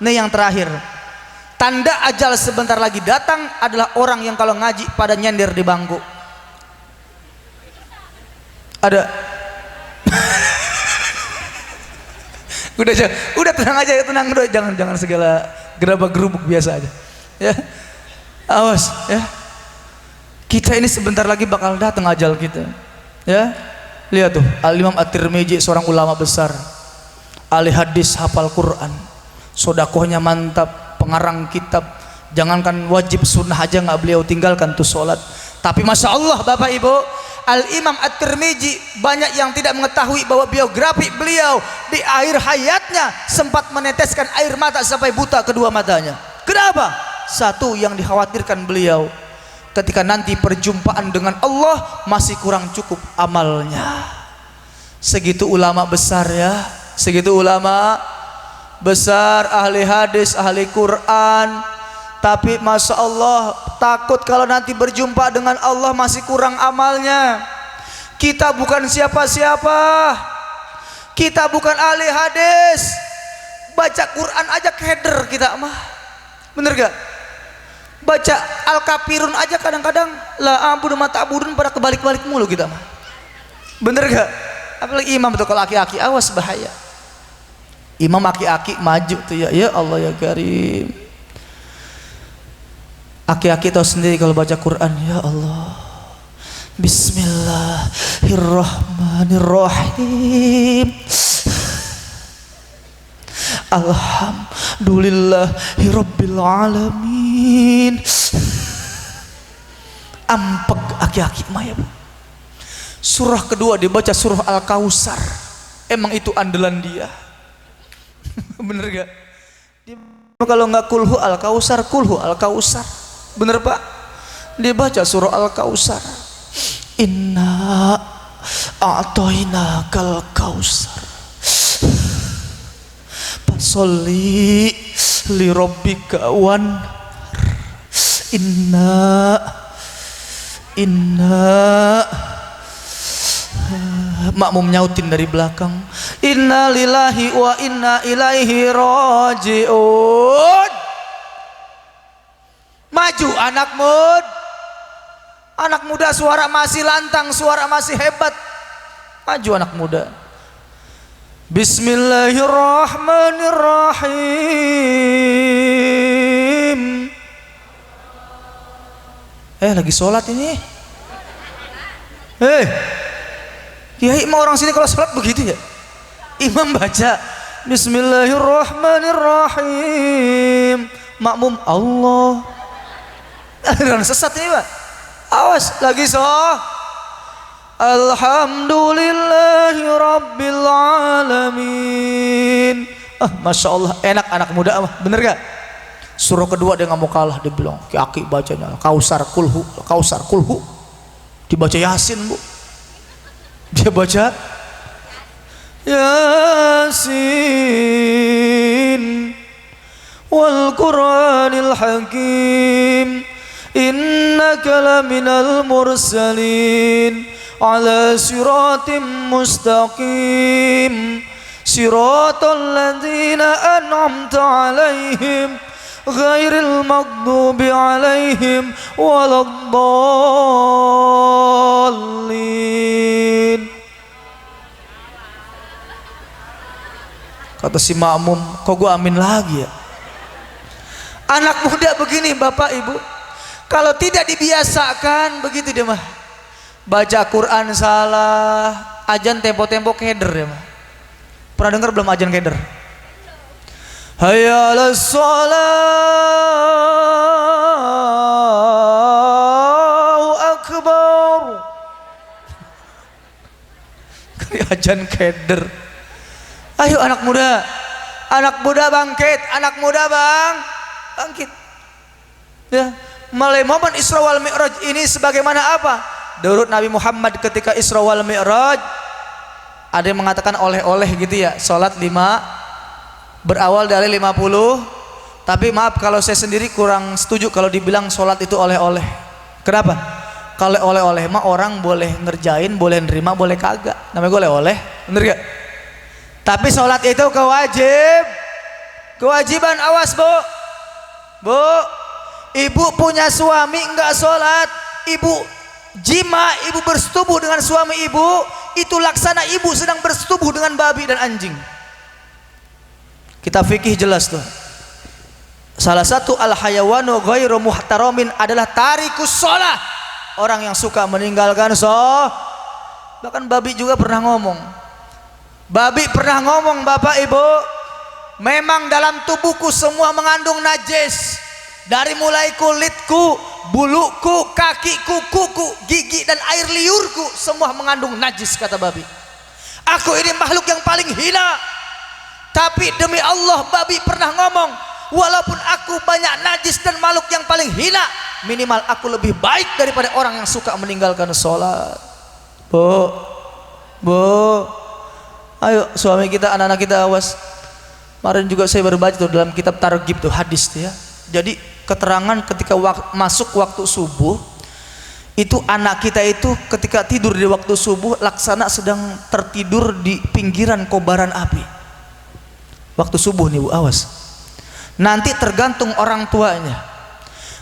Ini yang terakhir. Tanda ajal sebentar lagi datang adalah orang yang kalau ngaji pada nyender di bangku. Ada. udah tenang aja, tenang udah, jangan segala gerabak gerubuk, biasa aja. Ya. Awas ya. Kita ini sebentar lagi bakal datang ajal kita. Ya. Lihat tuh, Al-Imam At-Tirmidzi seorang ulama besar. Ahli hadis, hafal Quran. Sodakohnya mantap, pengarang kitab. Jangankan wajib sunnah aja nggak beliau tinggalkan tuh sholat. Tapi masya Allah Bapak Ibu, Al-Imam At-Tirmidzi banyak yang tidak mengetahui bahwa biografi beliau di akhir hayatnya sempat meneteskan air mata sampai buta kedua matanya. Kenapa? Satu yang dikhawatirkan beliau, ketika nanti perjumpaan dengan Allah masih kurang cukup amalnya. Segitu ulama besar ya, segitu ulama besar, ahli hadis, ahli Quran. Tapi masya Allah, takut kalau nanti berjumpa dengan Allah masih kurang amalnya. Kita bukan siapa-siapa, kita bukan ahli hadis, baca Quran aja keder kita mah, bener gak? Baca Al-Kafirun aja kadang-kadang la abudu mata abudun pada kebalik-balik mulu kita mah, bener gak? Apalagi imam tuh kalau aki-aki, awas bahaya. Imam aki-aki maju tuh ya Allah ya Karim. Aki-aki tahu sendiri kalau baca Quran, ya Allah, Bismillahirrahmanirrahim, Alhamdulillahirabbil alamin. Ampeg aki-aki maya. Surah kedua dibaca surah Al-Kautsar. Emang itu andalan dia. Bener gak? Kalau nggak kulhu Al-Kautsar, kulhu Al-Kautsar. Bener Pak? Dia baca surah Al-Kautsar. Inna a'toinakal kautsar fasholli li rabbika wanhar. Inna makmum nyautin dari belakang, inna lillahi wa inna ilaihi raji'un. Maju anak muda, suara masih lantang, suara masih hebat. Maju anak muda. Bismillahirrahmanirrahim. Lagi sholat ini. Kiai mau orang sini kalau sholat begitu ya? Imam baca Bismillahirrahmanirrahim, makmum Allah. Aliran sesat ini Pak. Awas lagi Alhamdulillahi rabbil alamin. Masya Allah, enak anak muda mah, bener gak? Surah kedua dia nggak mau kalah, dia bilang aki bacanya Kautsar kulhu, Kautsar kulhu. Dibaca Yasin Bu. Dia baca Yasin wal Qur'anil Hakim, innaka laminal mursalin ala siratim mustaqim. siratal ladzina an'amta 'alaihim ghairil maghdubi 'alaihim waladdallin. Kata si makmum, kok gua amin lagi ya? Anak muda begini Bapak Ibu, kalau tidak dibiasakan begitu dia mah. Baca Quran salah, azan tempo-tempo keder ya mah. Pernah dengar belum azan keder? Hayya 'alas Allahu akbar. Kali azan keder. Ayo anak muda bangkit, anak muda bangkit. Ya, mulai momen Isra wal Mi'raj ini sebagaimana apa? Menurut Nabi Muhammad ketika Isra wal Mi'raj, ada yang mengatakan oleh-oleh gitu ya, salat 5 berawal dari 50. Tapi maaf kalau saya sendiri kurang setuju kalau dibilang salat itu oleh-oleh. Kenapa? Kalau oleh-oleh mah orang boleh ngerjain, boleh nerima, boleh kagak. Namanya gue oleh-oleh, bener gak? Tapi sholat itu kewajiban. Awas bu, ibu punya suami enggak sholat, ibu jima, ibu bersetubuh dengan suami ibu, itu laksana ibu sedang bersetubuh dengan babi dan anjing. Kita fikih jelas tuh. Salah satu al-hayawanu ghairu muhtaramin adalah tarikus sholat, orang yang suka meninggalkan sholat. Bahkan babi juga pernah ngomong. Babi pernah ngomong, Bapak Ibu, memang dalam tubuhku semua mengandung najis, dari mulai kulitku, buluku, kakiku, kuku, gigi dan air liurku semua mengandung najis, kata babi. Aku ini makhluk yang paling hina, tapi demi Allah babi pernah ngomong, walaupun aku banyak najis dan makhluk yang paling hina, minimal aku lebih baik daripada orang yang suka meninggalkan sholat. Bu, ayo suami kita, anak-anak kita awas. Kemarin juga saya baru baca tuh dalam kitab Targhib tuh hadis tuh ya. Jadi keterangan ketika masuk waktu subuh itu anak kita itu ketika tidur di waktu subuh laksana sedang tertidur di pinggiran kobaran api. Waktu subuh nih Bu, awas. Nanti tergantung orang tuanya.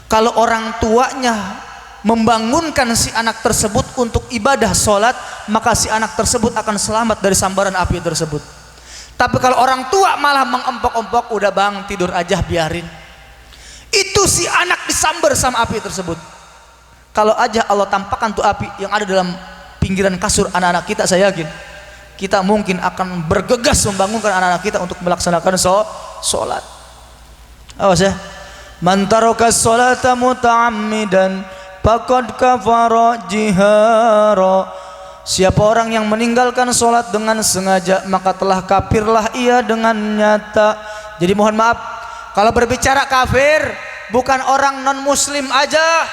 Kalau orang tuanya membangunkan si anak tersebut untuk ibadah sholat, maka si anak tersebut akan selamat dari sambaran api tersebut. Tapi kalau orang tua malah mengempok-empok, udah bang tidur aja biarin, itu si anak disambar sama api tersebut. Kalau aja Allah tampakkan tuh api yang ada dalam pinggiran kasur anak-anak kita, saya yakin kita mungkin akan bergegas membangunkan anak-anak kita untuk melaksanakan sholat. Awas ya, man taraka sholata muta'ammidan faqad kafara jihara. Siapa orang yang meninggalkan sholat dengan sengaja, maka telah kafirlah ia dengan nyata. Jadi mohon maaf, kalau berbicara kafir, bukan orang non muslim aja,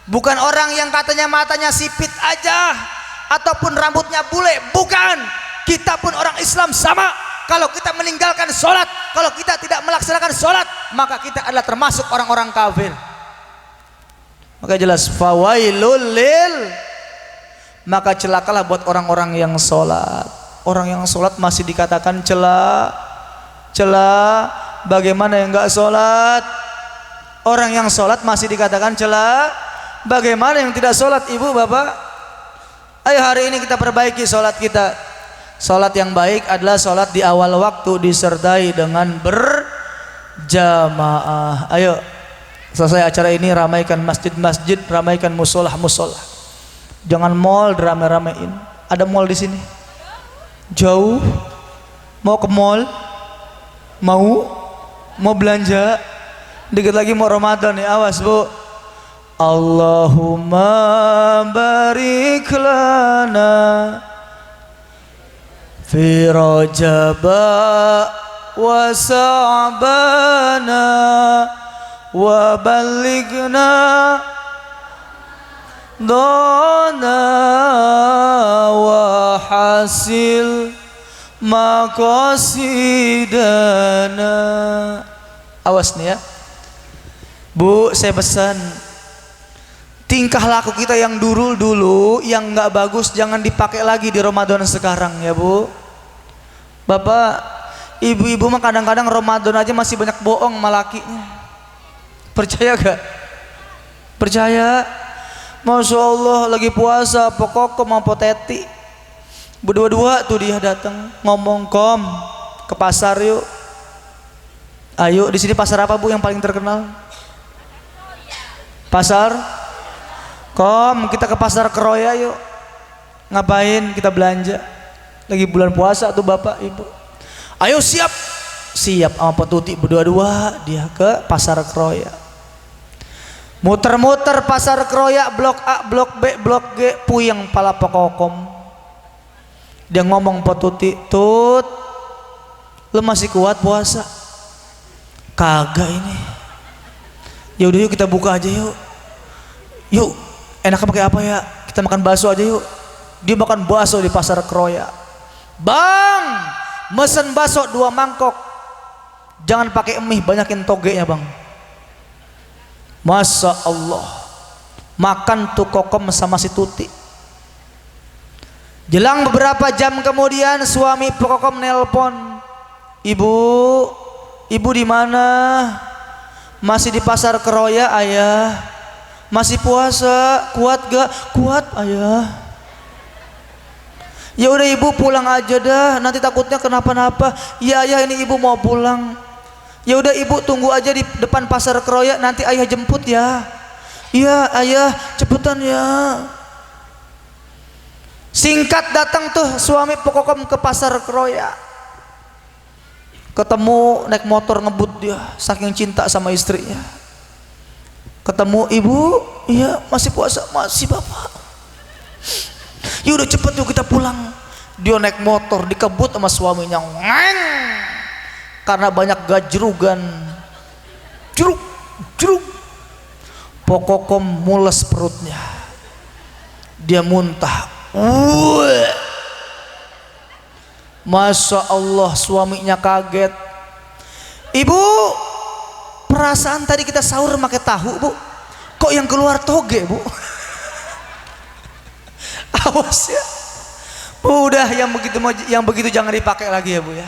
bukan orang yang katanya matanya sipit aja, ataupun rambutnya bule, bukan. Kita pun orang Islam sama. Kalau kita meninggalkan sholat, kalau kita tidak melaksanakan sholat, maka kita adalah termasuk orang-orang kafir. Maka jelas fawailul lil, maka celakalah buat orang-orang yang sholat. Orang yang sholat masih dikatakan cela. Bagaimana yang enggak sholat? Orang yang sholat masih dikatakan cela. Bagaimana yang tidak sholat, ibu bapak? Ayo hari ini kita perbaiki sholat kita. Sholat yang baik adalah sholat di awal waktu disertai dengan berjamaah. Ayo, selesai acara ini ramaikan masjid-masjid, ramaikan musolah-musolah. Jangan mall rame-ramein. Ada mall di sini? Jauh? Mau ke mall? Mau belanja? Dikit lagi mau Ramadan nih, awas bu. Allahumma barik lana fi Rajaba wa Sa'bana wa balighna dona wa hasil maqasidana. Awas nih ya Bu, saya pesan tingkah laku kita yang dulu yang nggak bagus jangan dipakai lagi di Ramadan sekarang ya Bu. Bapak, ibu-ibu mah kadang-kadang Ramadan aja masih banyak bohong sama lakinya. Percaya gak? Percaya? Masya Allah lagi puasa pokok sama poteti berdua-dua tuh dia datang ngomong, "Kom, ke pasar yuk." Ayo, di sini pasar apa Bu yang paling terkenal? Pasar? "Kom, kita ke pasar Keroya yuk." Ngapain? Kita belanja. Lagi bulan puasa tuh Bapak Ibu. Ayo siap. Siap sama Petuti berdua-dua dia ke pasar Keroya. Muter-muter pasar Keroya, blok A, blok B, blok G, puyeng pala pokokom. Dia ngomong Petuti, "Tut, lu masih kuat puasa?" "Kagak ini." "Ya udah yuk kita buka aja yuk." "Yuk, enaknya pakai apa ya? Kita makan bakso aja yuk." Dia makan bakso di pasar Keroya. "Bang, mesen bakso 2 mangkok. Jangan pakai mie, banyakin togenya bang." Masya Allah, makan tuh kokom sama si Tuti. Jelang beberapa jam kemudian suami kokom nelpon, "Ibu, ibu di mana?" "Masih di pasar Keroya ayah." "Masih puasa, kuat gak?" "Kuat ayah." "Ya udah ibu pulang aja dah, nanti takutnya kenapa-napa." "Ya ayah, ini ibu mau pulang." "Ya udah ibu tunggu aja di depan pasar Keroya, nanti ayah jemput ya." "Iya ayah, cepetan ya." Singkat datang tuh suami pokokom ke pasar Keroya. Ketemu naik motor ngebut dia, saking cinta sama istrinya. Ketemu, "Ibu, iya masih puasa?" "Masih bapak." "Ya udah cepet yuk kita pulang." Dia naik motor dikebut sama suaminya. Ngeng. Karena banyak gajrugan, jeruk, jeruk. Pokokom mules perutnya, dia muntah. Masya Allah, suaminya kaget. "Ibu, perasaan tadi kita sahur pakai tahu Bu, kok yang keluar toge Bu?" Awas ya, udah yang begitu jangan dipakai lagi ya Bu ya.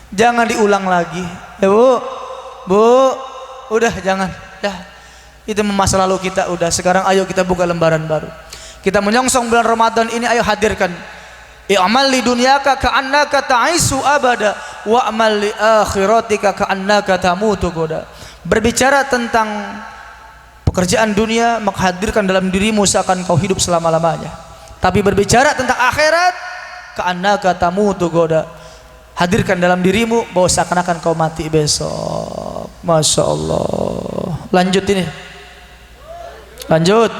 Jangan diulang lagi ya Bu. Bu, udah jangan ya. Itu masa lalu kita udah. Sekarang ayo kita buka lembaran baru. Kita menyongsong bulan Ramadan ini, ayo hadirkan. "I'mal li dunyaka ka'annaka ta'isu abada wa amal li akhiratika ka'annaka tamutu goda." Berbicara tentang pekerjaan dunia, maka hadirkan dalam dirimu seakan kau hidup selama-lamanya. Tapi berbicara tentang akhirat, ka'annaka tamutu goda, hadirkan dalam dirimu bahwa seakan-akan kau mati besok. Masya Allah. Lanjut ini. Lanjut.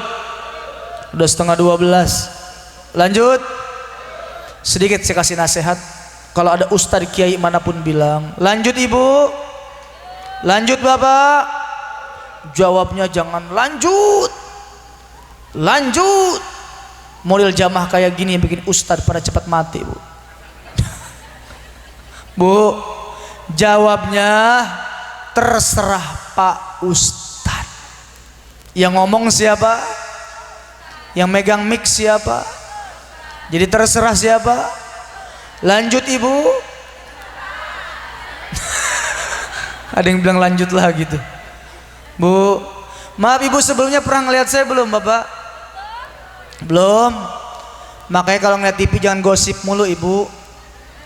Udah 11:30. Lanjut. Sedikit saya kasih nasihat. Kalau ada ustadz kiai manapun bilang, "Lanjut ibu, lanjut bapak," jawabnya jangan "lanjut, lanjut." Model jamaah kayak gini yang bikin ustadz pada cepat mati Bu. Bu, jawabnya terserah Pak Ustadz. Yang ngomong siapa? Yang megang mic siapa? Jadi terserah siapa? Lanjut ibu. Ada yang bilang lanjutlah gitu. Bu, maaf ibu, sebelumnya pernah ngeliat saya belum bapak? Belum. Makanya kalau ngeliat TV jangan gosip mulu ibu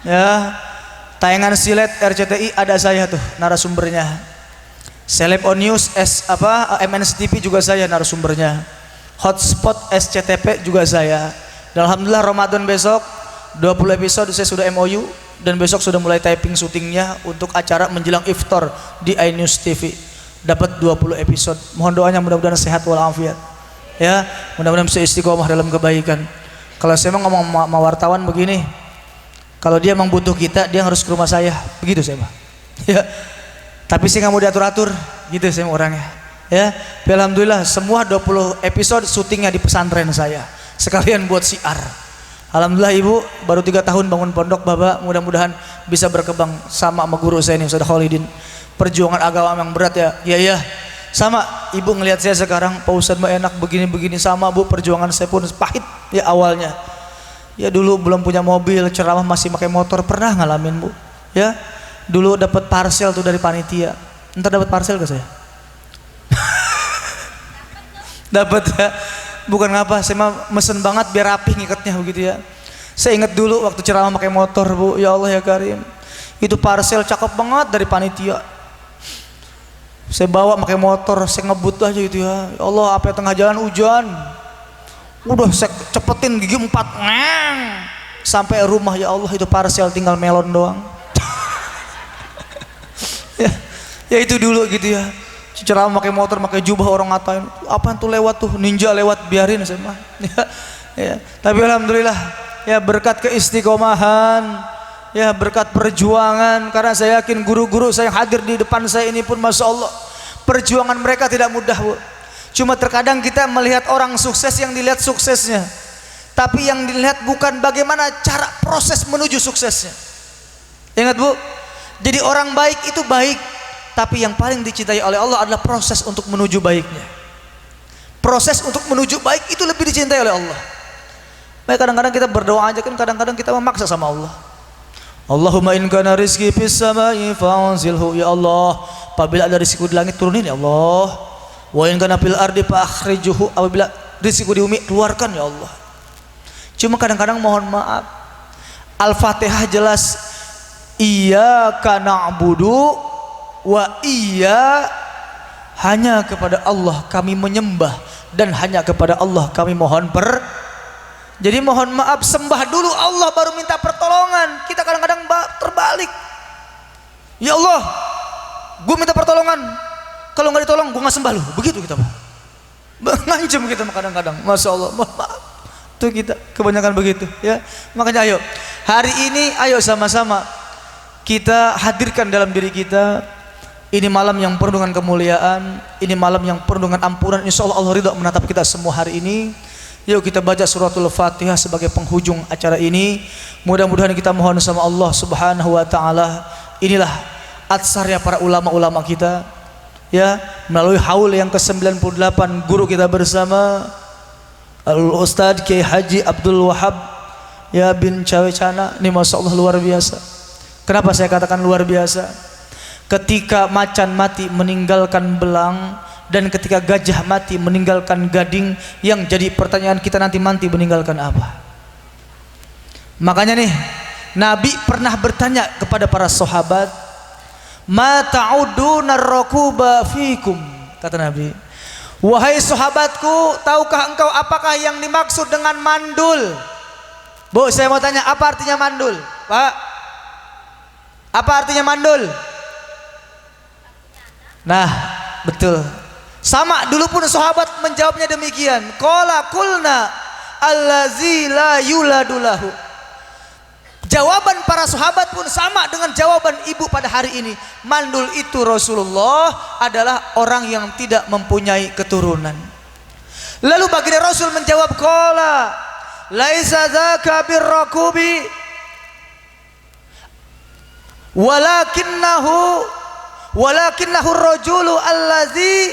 ya. Tayangan silet RCTI ada saya tuh narasumbernya. Seleb on News MNC TV juga saya narasumbernya. Hotspot SCTP juga saya. Dan alhamdulillah Ramadan besok 20 episode saya sudah MOU, dan besok sudah mulai typing syutingnya untuk acara menjelang iftar di iNews TV. Dapat 20 episode. Mohon doanya mudah-mudahan sehat walafiat. Ya, mudah-mudahan bisa istiqomah dalam kebaikan. Kalau saya mau ngomong sama wartawan begini, kalau dia memang butuh kita, dia harus ke rumah saya. Begitu saya, Pak. Ya. Tapi saya nggak mau diatur-atur, gitu saya orangnya. Ya. Alhamdulillah semua 20 episode syutingnya di pesantren saya. Sekalian buat syiar. Alhamdulillah ibu baru 3 tahun bangun pondok bapak, mudah-mudahan bisa berkembang sama guru saya ini Ustaz Khalidin. Perjuangan agama memang berat ya. Iya. Sama ibu ngelihat saya sekarang, Pak Ustadz mah enak begini-begini, sama bu perjuangan saya pun pahit ya awalnya. Ya dulu belum punya mobil, ceramah masih pakai motor, pernah ngalamin Bu? Ya, dulu dapat parcel tuh dari panitia. Ntar dapat parcel ke saya? Dapat ya. Bukan ngapa, saya mah mesen banget biar rapih ngikatnya begitu ya. Saya ingat dulu waktu ceramah pakai motor Bu, ya Allah ya Karim. Itu parcel cakep banget dari panitia. Saya bawa pakai motor, saya ngebut aja gitu ya. Ya Allah, apa tengah jalan hujan. Udah saya cepetin gigi 4 neng. Sampai rumah ya Allah itu parcel tinggal melon doang. ya itu dulu gitu ya. Ceramah pakai motor, pakai jubah, orang ngatain, apaan tuh lewat tuh, ninja lewat, biarin saya mah. Ya. Tapi alhamdulillah ya berkat keistiqomahan, ya berkat perjuangan, karena saya yakin guru-guru saya yang hadir di depan saya ini pun Masya Allah perjuangan mereka tidak mudah Bu. Cuma terkadang kita melihat orang sukses yang dilihat suksesnya, tapi yang dilihat bukan bagaimana cara proses menuju suksesnya. Ingat Bu, jadi orang baik itu baik, tapi yang paling dicintai oleh Allah adalah proses untuk menuju baiknya. Proses untuk menuju baik itu lebih dicintai oleh Allah. Makanya kadang-kadang kita berdoa aja kan, kadang-kadang kita memaksa sama Allah. Allahumma in kana rizqi fis samai fa'anzilhu, ya Allah, apabila ada rizkiku di langit turunin ya Allah. Wa in kana fil ardi fa'akhrijuhu, apabila rizkiku di bumi keluarkan ya Allah. Cuma kadang-kadang mohon maaf, Al-Fatihah jelas iyyaka na'budu wa iya, hanya kepada Allah kami menyembah dan hanya kepada Allah kami mohon Jadi mohon maaf, sembah dulu Allah baru minta pertolongan. Kita kadang-kadang terbalik. Ya Allah, gue minta pertolongan, kalau nggak ditolong gue nggak sembah lu. Begitu kita ngancem kita kadang-kadang. Masya Allah, mohon maaf. Tuh kita kebanyakan begitu ya. Makanya ayo hari ini, ayo sama-sama kita hadirkan dalam diri kita, ini malam yang penuh dengan kemuliaan, ini malam yang penuh dengan ampunan. Insya Allah Allah ridha menatap kita semua hari ini. Yuk kita baca suratul Fatihah sebagai penghujung acara ini. Mudah-mudahan kita mohon sama Allah Subhanahu wa taala. Inilah atsarnya para ulama-ulama kita ya, melalui haul yang ke-98 guru kita bersama Al-Ustadz Kiai Haji Abdul Wahab ya bin Cawecana. Ini Masya Allah luar biasa. Kenapa saya katakan luar biasa? Ketika macan mati meninggalkan belang, dan ketika gajah mati meninggalkan gading, yang jadi pertanyaan kita nanti mati meninggalkan apa? Makanya nih Nabi pernah bertanya kepada para sahabat, ma ta'uduna ar-rakuba fikum, kata Nabi, wahai sahabatku, tahukah engkau apakah yang dimaksud dengan mandul? Bu, saya mau tanya, apa artinya mandul? Pak, apa artinya mandul? Nah, betul. Sama dulu pun sahabat menjawabnya demikian. Qala qulna allazi la yuladulahu. Jawaban para sahabat pun sama dengan jawaban ibu pada hari ini. Mandul itu Rasulullah adalah orang yang tidak mempunyai keturunan. Lalu baginda Rasul menjawab, qala laisa dzaka birrakubi walakinnahu ar-rajulu allazi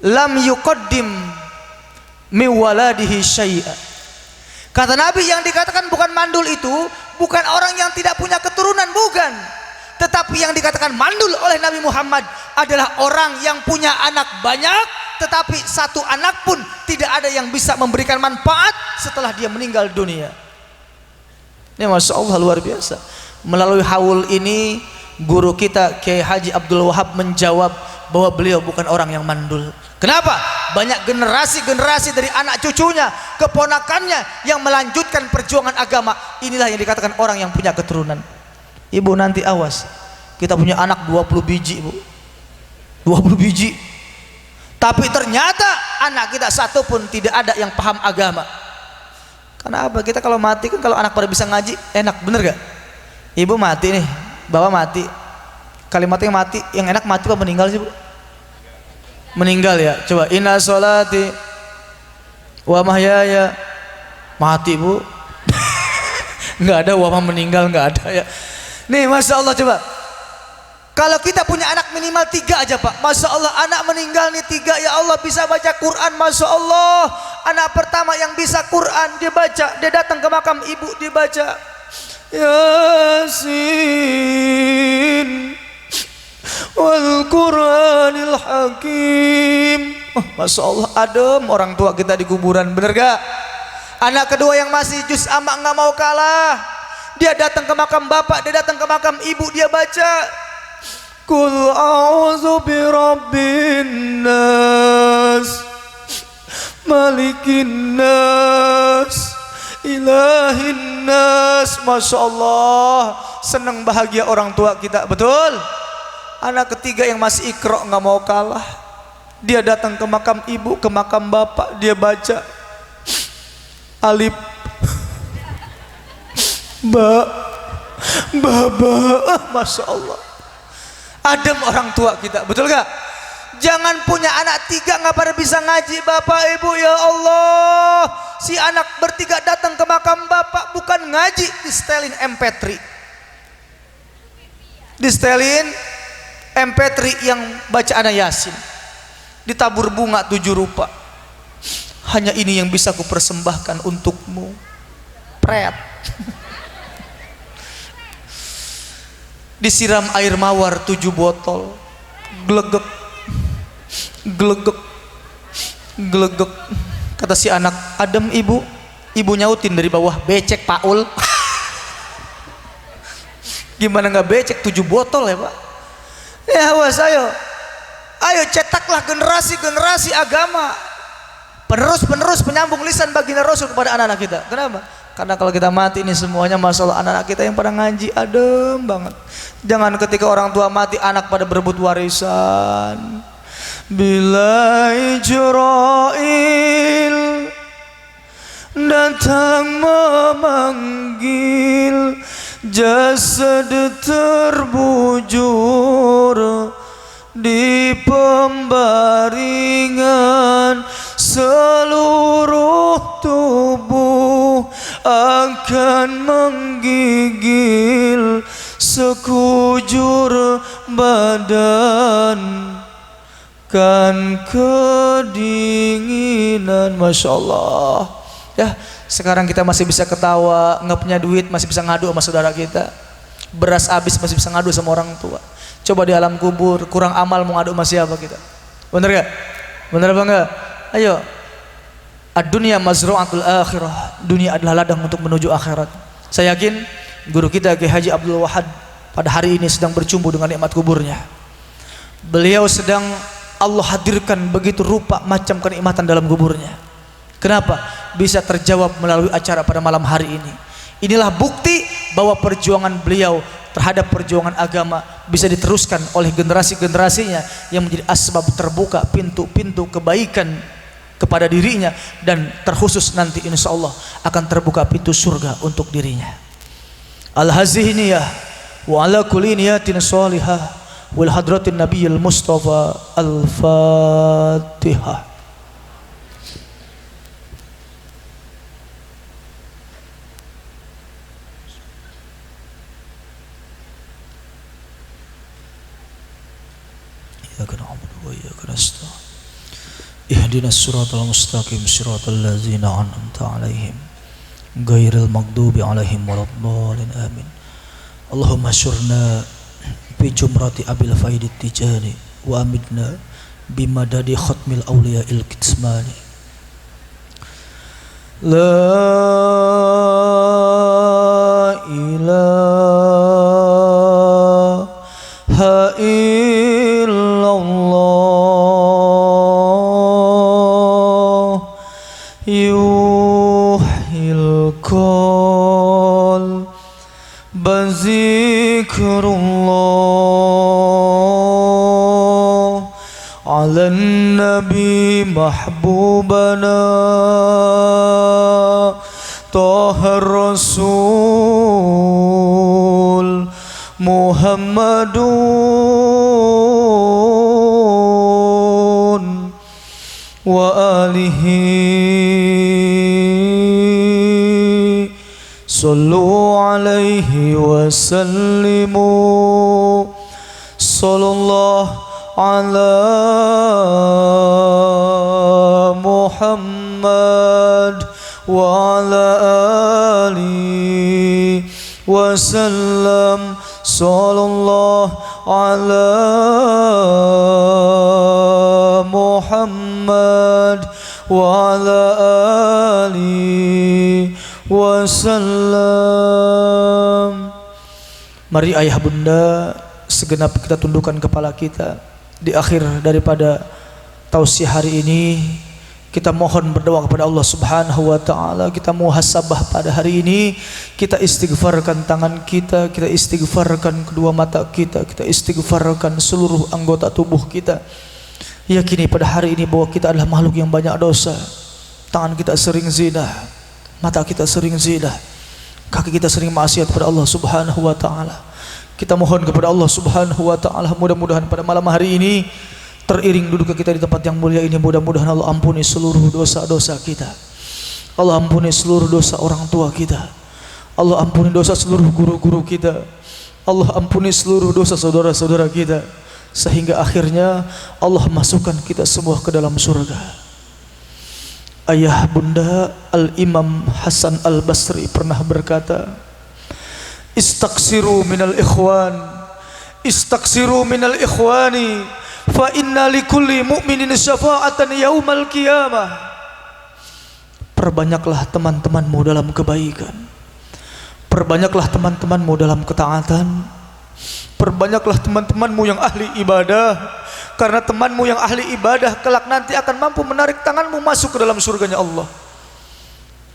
lam yuqaddim mi waladihi syai'a. Kata Nabi, yang dikatakan bukan mandul itu bukan orang yang tidak punya keturunan, bukan. Tetapi yang dikatakan mandul oleh Nabi Muhammad adalah orang yang punya anak banyak, tetapi satu anak pun tidak ada yang bisa memberikan manfaat setelah dia meninggal dunia. Ini Masya Allah luar biasa. Melalui haul ini guru kita Kiai Haji Abdul Wahab menjawab bahwa beliau bukan orang yang mandul. Kenapa? Banyak generasi-generasi dari anak cucunya, keponakannya yang melanjutkan perjuangan agama. Inilah yang dikatakan orang yang punya keturunan. Ibu nanti awas, kita punya anak 20 biji Bu, 20 biji, tapi ternyata anak kita satu pun tidak ada yang paham agama. Karena apa? Kita kalau mati kan, kalau anak pada bisa ngaji enak, bener gak? Ibu mati nih, bapak mati, kalimatnya mati, yang enak mati apa meninggal sih Bu? Meninggal ya. Coba inna sholati wa mahyaya, mati Bu. Nggak ada wa meninggal, nggak ada ya. Nih Masya Allah, coba Kalau kita punya anak minimal 3 aja Pak, Masya Allah, anak meninggal nih 3, ya Allah bisa baca Quran, Masya Allah. Anak pertama yang bisa Quran dia baca, dia datang ke makam ibu dia baca Yasin wal Quranil Hakim. Masya Allah, adem orang tua kita di kuburan, bener gak? Anak kedua yang masih juz amma nggak mau kalah, dia datang ke makam bapak, dia datang ke makam ibu, dia baca Kul a'udzu birabbin nas malikin nas ilahin nas. Masya Allah, senang bahagia orang tua kita, betul. Anak ketiga yang masih ikro nggak mau kalah, dia datang ke makam ibu, ke makam bapak, dia baca alif ba baba. Masya Allah, adem orang tua kita, betul gak? Jangan punya anak 3 nggak pada bisa ngaji bapak ibu, ya Allah. Si anak bertiga datang ke makam bapak bukan ngaji, distelin MP3, distelin MP3 yang bacaan Yasin, ditabur bunga 7 rupa. Hanya ini yang bisa ku persembahkan untukmu, pret. Disiram air mawar 7 botol, glegek glegek glegek. Kata si anak, adem ibu. Ibu nyautin dari bawah, becek Paul. Gimana nggak becek, 7 botol ya Pak? Ya was, ayo cetaklah generasi agama, penerus penyambung lisan baginda Rasul kepada anak-anak kita. Kenapa? Karena kalau kita mati ini semuanya masalah anak-anak kita yang pada ngaji, adem banget. Jangan ketika orang tua mati anak pada berebut warisan. Bila Ijrail datang memanggil, jasad terbujur di pembaringan, seluruh tubuh akan menggigil sekujur badan kan kedinginan. Masya Allah ya, sekarang kita masih bisa ketawa, nggak punya duit masih bisa ngadu sama saudara kita, beras habis masih bisa ngadu sama orang tua. Coba di alam kubur kurang amal mau ngadu sama siapa kita? Bener gak? Bener apa enggak? Ayo, ad-dunya mazru'atul akhirah, dunia adalah ladang untuk menuju akhirat. Saya yakin guru kita Kiai Haji Abdul Wahad pada hari ini sedang bercumbu dengan nikmat kuburnya. Beliau sedang Allah hadirkan begitu rupa macam kenikmatan dalam kuburnya. Kenapa? Bisa terjawab melalui acara pada malam hari ini. Inilah bukti bahwa perjuangan beliau terhadap perjuangan agama bisa diteruskan oleh generasi-generasinya yang menjadi asbab terbuka pintu-pintu kebaikan kepada dirinya, dan terkhusus nanti insya Allah akan terbuka pintu surga untuk dirinya. Al-hazihniyah wa ala kulli niyatin shalihah wal hadratin nabiyil mustafa. Al-Fatihah. Iyyaka na'budu wa iyyaka nasta'in. Ihdinas siratal mustaqim siratal ladzina an'amta 'alaihim ghairil maghdubi 'alaihim waladdallin. Amin. Allahumma syurna bi jumrati abil faidit tijani wa amidna bimadadi khatmil awliya'il kitsmani. La ilaha illallah yuhil qal bazikrullah ala nabi mahbubana tahar rasul Muhammadun wa alihi sallu alaihi wa sallimu Sallallahu ala Muhammad wa ala alihi wasallam. Sallallahu ala Muhammad wa ala alihi wasallam. Mari ayah bunda, segenap kita tundukkan kepala kita. Di akhir daripada tausiah hari ini, kita mohon berdoa kepada Allah Subhanahu wa taala. Kita muhasabah pada hari ini, kita istighfarkan tangan kita, kita istighfarkan kedua mata kita, kita istighfarkan seluruh anggota tubuh kita. Yakini pada hari ini bahwa kita adalah makhluk yang banyak dosa. Tangan kita sering zina, mata kita sering zina, kaki kita sering maksiat pada Allah Subhanahu wa taala. Kita mohon kepada Allah Subhanahu wa taala, mudah-mudahan pada malam hari ini teriring duduk kita di tempat yang mulia ini, mudah-mudahan Allah ampuni seluruh dosa-dosa kita. Allah ampuni seluruh dosa orang tua kita. Allah ampuni dosa seluruh guru-guru kita. Allah ampuni seluruh dosa saudara-saudara kita, sehingga akhirnya Allah masukkan kita semua ke dalam surga. Ayah bunda Al-Imam Hasan Al-Basri pernah berkata, Istaksiru minal ikhwan, istaksiru minal ikhwani, fa inna likulli mu'minin syafa'atan yaumal qiyamah. Perbanyaklah teman-temanmu dalam kebaikan, perbanyaklah teman-temanmu dalam ketaatan, perbanyaklah teman-temanmu yang ahli ibadah, karena temanmu yang ahli ibadah kelak nanti akan mampu menarik tanganmu masuk ke dalam surganya Allah.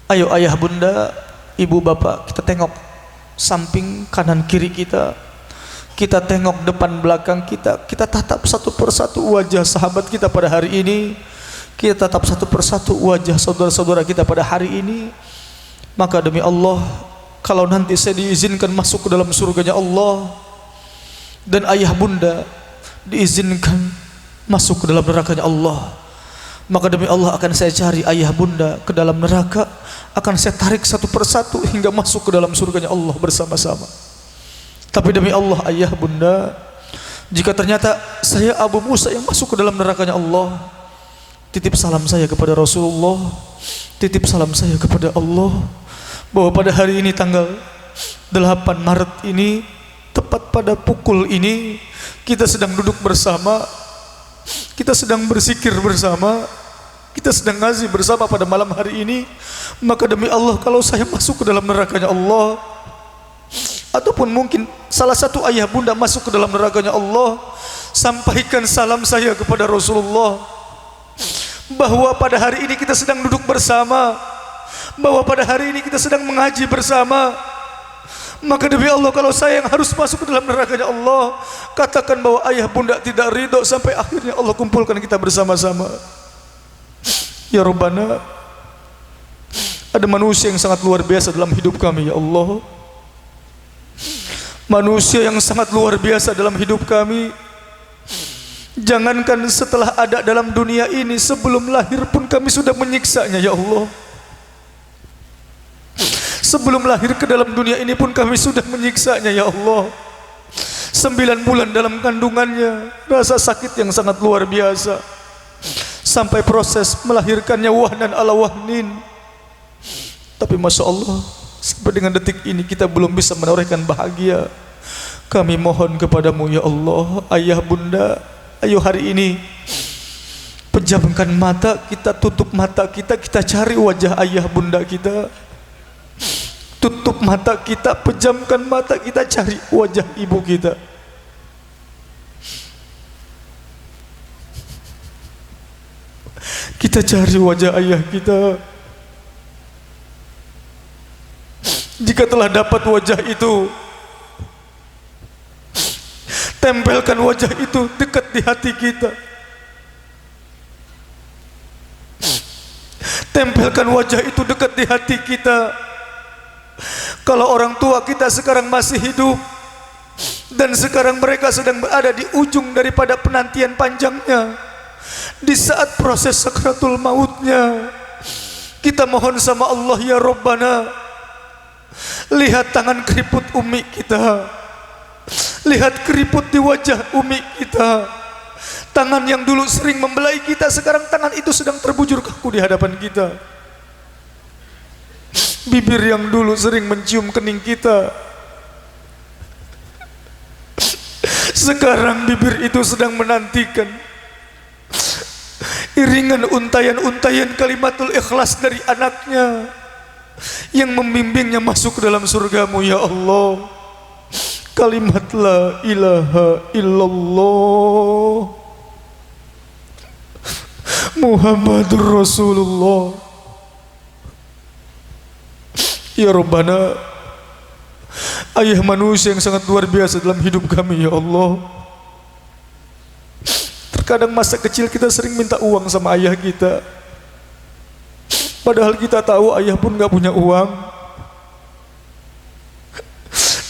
Ayo ayah bunda, ibu bapak, kita tengok samping kanan kiri kita, kita tengok depan belakang kita, kita tatap satu persatu wajah sahabat kita pada hari ini, kita tatap satu persatu wajah saudara-saudara kita pada hari ini. Maka demi Allah, kalau nanti saya diizinkan masuk ke dalam surganya Allah, dan ayah bunda diizinkan masuk ke dalam nerakanya Allah, maka demi Allah akan saya cari ayah bunda ke dalam neraka, akan saya tarik satu persatu hingga masuk ke dalam surganya Allah bersama-sama. Tapi demi Allah ayah bunda, jika ternyata saya Abu Musa yang masuk ke dalam nerakanya Allah, titip salam saya kepada Rasulullah, titip salam saya kepada Allah, bahwa pada hari ini tanggal 8 Maret ini, tepat pada pukul ini, kita sedang duduk bersama, kita sedang berzikir bersama, kita sedang ngaji bersama pada malam hari ini. Maka demi Allah, kalau saya masuk ke dalam nerakanya Allah, ataupun mungkin salah satu ayah bunda masuk ke dalam nerakanya Allah, sampaikan salam saya kepada Rasulullah, bahwa pada hari ini kita sedang duduk bersama, bahwa pada hari ini kita sedang mengaji bersama. Maka demi Allah, kalau saya yang harus masuk ke dalam nerakanya Allah, katakan bahwa ayah bunda tidak ridho sampai akhirnya Allah kumpulkan kita bersama-sama. Ya Rabbana, ada manusia yang sangat luar biasa dalam hidup kami ya Allah, manusia yang sangat luar biasa dalam hidup kami. Jangankan setelah ada dalam dunia ini, sebelum lahir pun kami sudah menyiksanya ya Allah. Sebelum lahir ke dalam dunia ini pun kami sudah menyiksanya ya Allah. 9 bulan dalam kandungannya, rasa sakit yang sangat luar biasa, sampai proses melahirkannya wahnan ala wahnin. Tapi Masya Allah, sampai dengan detik ini kita belum bisa menorehkan bahagia. Kami mohon kepadamu ya Allah, ayah bunda, ayo hari ini pejamkan mata kita, tutup mata kita, kita cari wajah ayah bunda kita. Tutup mata kita, pejamkan mata kita, cari wajah ibu kita. Kita cari wajah ayah kita. Jika telah dapat wajah itu, tempelkan wajah itu dekat di hati kita. Tempelkan wajah itu dekat di hati kita. Kalau orang tua kita sekarang masih hidup, dan sekarang mereka sedang berada di ujung daripada penantian panjangnya, di saat proses sakratul mautnya, kita mohon sama Allah, ya Rabbana, lihat tangan keriput umi kita, Lihat keriput di wajah umi kita. Tangan yang dulu sering membelai kita, sekarang tangan itu sedang terbujur kaku di hadapan kita. Bibir yang dulu sering mencium kening kita, sekarang bibir itu sedang menantikan iringan untayan-untayan kalimatul ikhlas dari anaknya yang membimbingnya masuk ke dalam surgamu ya Allah. Kalimat la ilaha illallah Muhammadur Rasulullah. Ya Rabbana, ayah manusia yang sangat luar biasa dalam hidup kami ya Allah. Terkadang masa kecil kita sering minta uang sama ayah kita, padahal kita tahu ayah pun gak punya uang.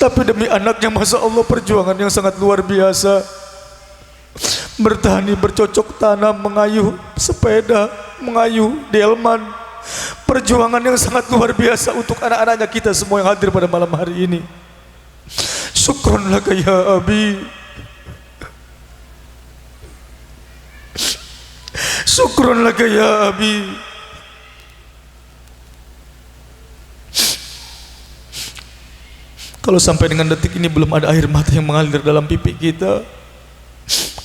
Tapi demi anaknya, Masya Allah, perjuangan yang sangat luar biasa. Bertani, bercocok tanam, mengayuh sepeda, mengayuh delman. Perjuangan yang sangat luar biasa untuk anak-anaknya kita semua yang hadir pada malam hari ini. Syukron laka ya Abi, syukron laka ya Abi. Kalau sampai dengan detik ini belum ada air mata yang mengalir dalam pipi kita,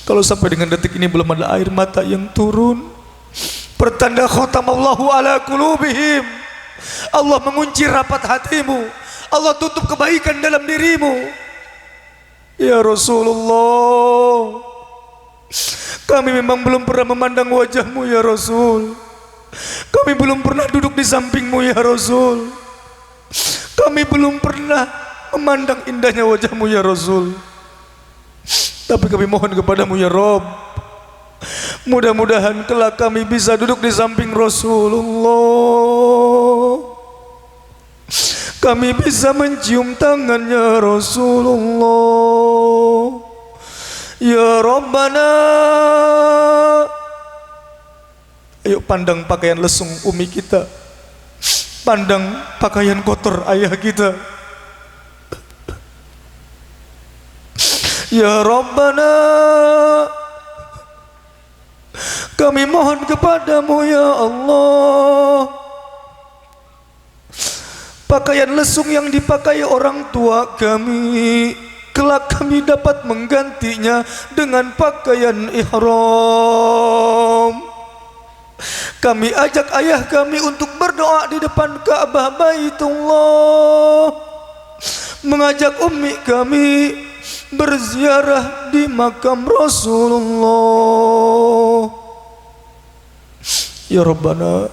kalau sampai dengan detik ini belum ada air mata yang turun, pertanda khatamallahu ala qulubihim. Allah mengunci rapat hatimu, Allah tutup kebaikan dalam dirimu. Ya Rasulullah, kami memang belum pernah memandang wajahmu ya Rasul. Kami belum pernah duduk di sampingmu ya Rasul. Kami belum pernah memandang indahnya wajahmu ya Rasul. Tapi kami mohon kepadamu ya Rob, mudah-mudahan kelak kami bisa duduk di samping Rasulullah. Kami bisa mencium tangannya Rasulullah. Ya Rabbana, ayo pandang pakaian lesung umi kita, pandang pakaian kotor ayah kita. Ya Rabbana, kami mohon kepadamu ya Allah, pakaian lesung yang dipakai orang tua kami, kelak kami dapat menggantinya dengan pakaian ihram. Kami ajak ayah kami untuk berdoa di depan Ka'bah Baitullah, mengajak ummi kami berziarah di makam Rasulullah. Ya Rabbana,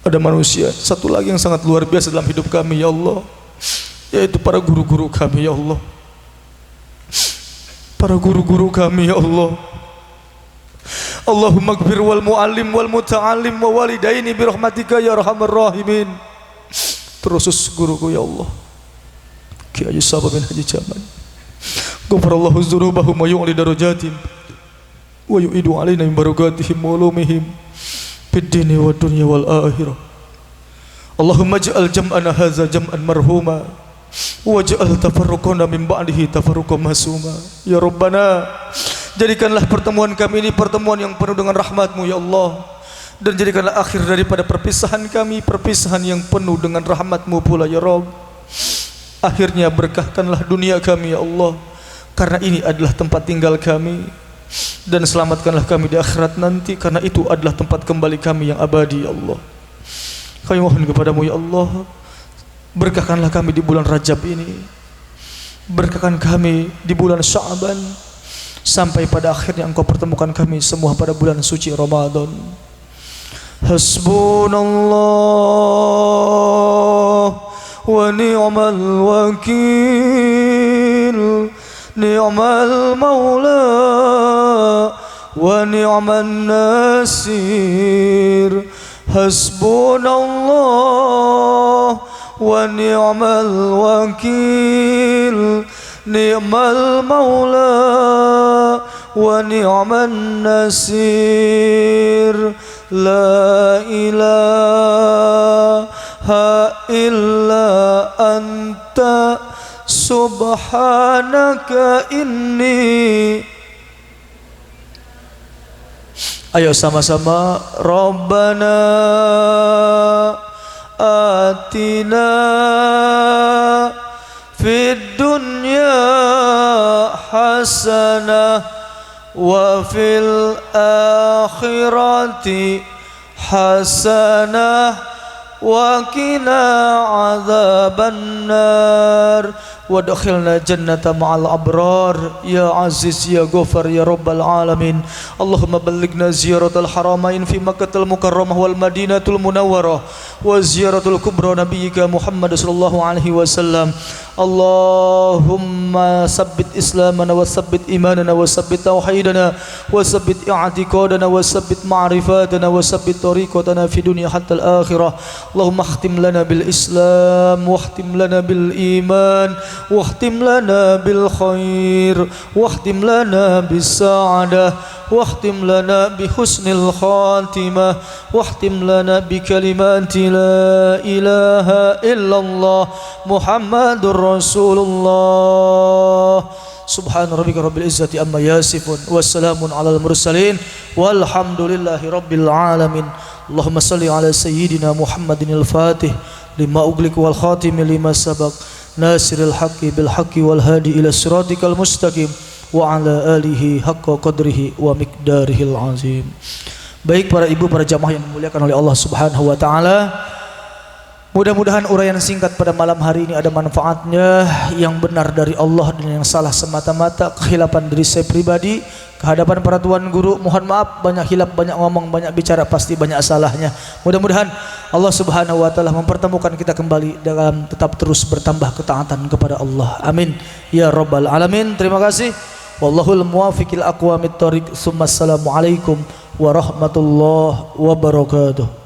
ada manusia satu lagi yang sangat luar biasa dalam hidup kami ya Allah, yaitu para guru-guru kami ya Allah. Para guru-guru kami ya Allah. Allahumma gfir wal muallim wal muta'allim wa walidaini birahmatika ya arhamar rahimin. Terusus guruku ya Allah, Ki Haji Sabah bin Haji Jaman, ghafarallahu dzunubahum wa yu'li darajatim wa yu'idu alaina min barakatihim wa ulumihim fid dini wad dunya wal akhirah. Allahumma ij'al jam'ana hadza jam'an marhuma waj'al tafarruqana min ba'dihi tafarruqan masuma. Ya Rabbana, jadikanlah pertemuan kami ini pertemuan yang penuh dengan rahmat-Mu ya Allah, dan jadikanlah akhir daripada perpisahan kami perpisahan yang penuh dengan rahmat-Mu pula ya Rabb. Akhirnya berkahkanlah dunia kami ya Allah, karena ini adalah tempat tinggal kami, dan selamatkanlah kami di akhirat nanti, karena itu adalah tempat kembali kami yang abadi ya Allah. Kami mohon kepadamu ya Allah, berkahkanlah kami di bulan Rajab ini, berkahkan kami di bulan Sya'ban, sampai pada akhirnya Engkau pertemukan kami semua pada bulan suci Ramadan. Hasbunallah wa ni'mal wakil, ni'mal maula wa ni'man nasir. Hasbunallah wa ni'mal wakil, ni'mal maula wa ni'man nasir. La ilaha illa anta subhanaka subhanaka inni. Ayo sama-sama. Rabbana atina fid dunya hasanah wa fil akhirati hasanah wa qina adzabannar wa adkhilna jannata ma'al abrar ya aziz ya ghafar ya rabbal alamin. Allahumma ballighna ziyaratal haramain fi Makkahil mukarramah wal madinatul munawwarah wa ziyaratul kubra nabiyyika Muhammad sallallahu alaihi wasallam. Allahumma sabbit islamana wa sabbit imanana wa sabbit tauhidana wa sabbit i'tiqadana wa sabbit ma'rifatana wa sabbit tariqatana fi dunya hatta al-akhirah. Allahumma khtim lana bil islam wa khtim lana bil iman واختم لنا بالخير واختم لنا بالسعادة واختم لنا بحسن الخاتمة واختم لنا بكلمات لا إله إلا الله محمد رسول الله. سبحان ربك رب العزة أما يصفون والسلام على المرسلين والحمد لله رب العالمين. اللهم صل على سيدنا محمد الفاتح لما أغلق والخاتم لما سبق ناصر الحق بالحق والهادي إلى صراطك المستقيم وعلى آله حق قدره ومقداره العظيم. Baik para ibu, para jamaah yang dimuliakan oleh Allah Subhanahu wa taala. Mudah-mudahan uraian singkat pada malam hari ini ada manfaatnya, yang benar dari Allah dan yang salah semata-mata kehilapan diri saya pribadi. Kehadapan para tuan guru mohon maaf, banyak hilap, banyak ngomong, banyak bicara, pasti banyak salahnya. Mudah-mudahan Allah Subhanahu wa taala mempertemukan kita kembali dalam tetap terus bertambah ketaatan kepada Allah. Amin ya rabbal alamin. Terima kasih. Wallahul muwaffiqil aqwamit thoriq. Assalamualaikum warahmatullahi wabarakatuh.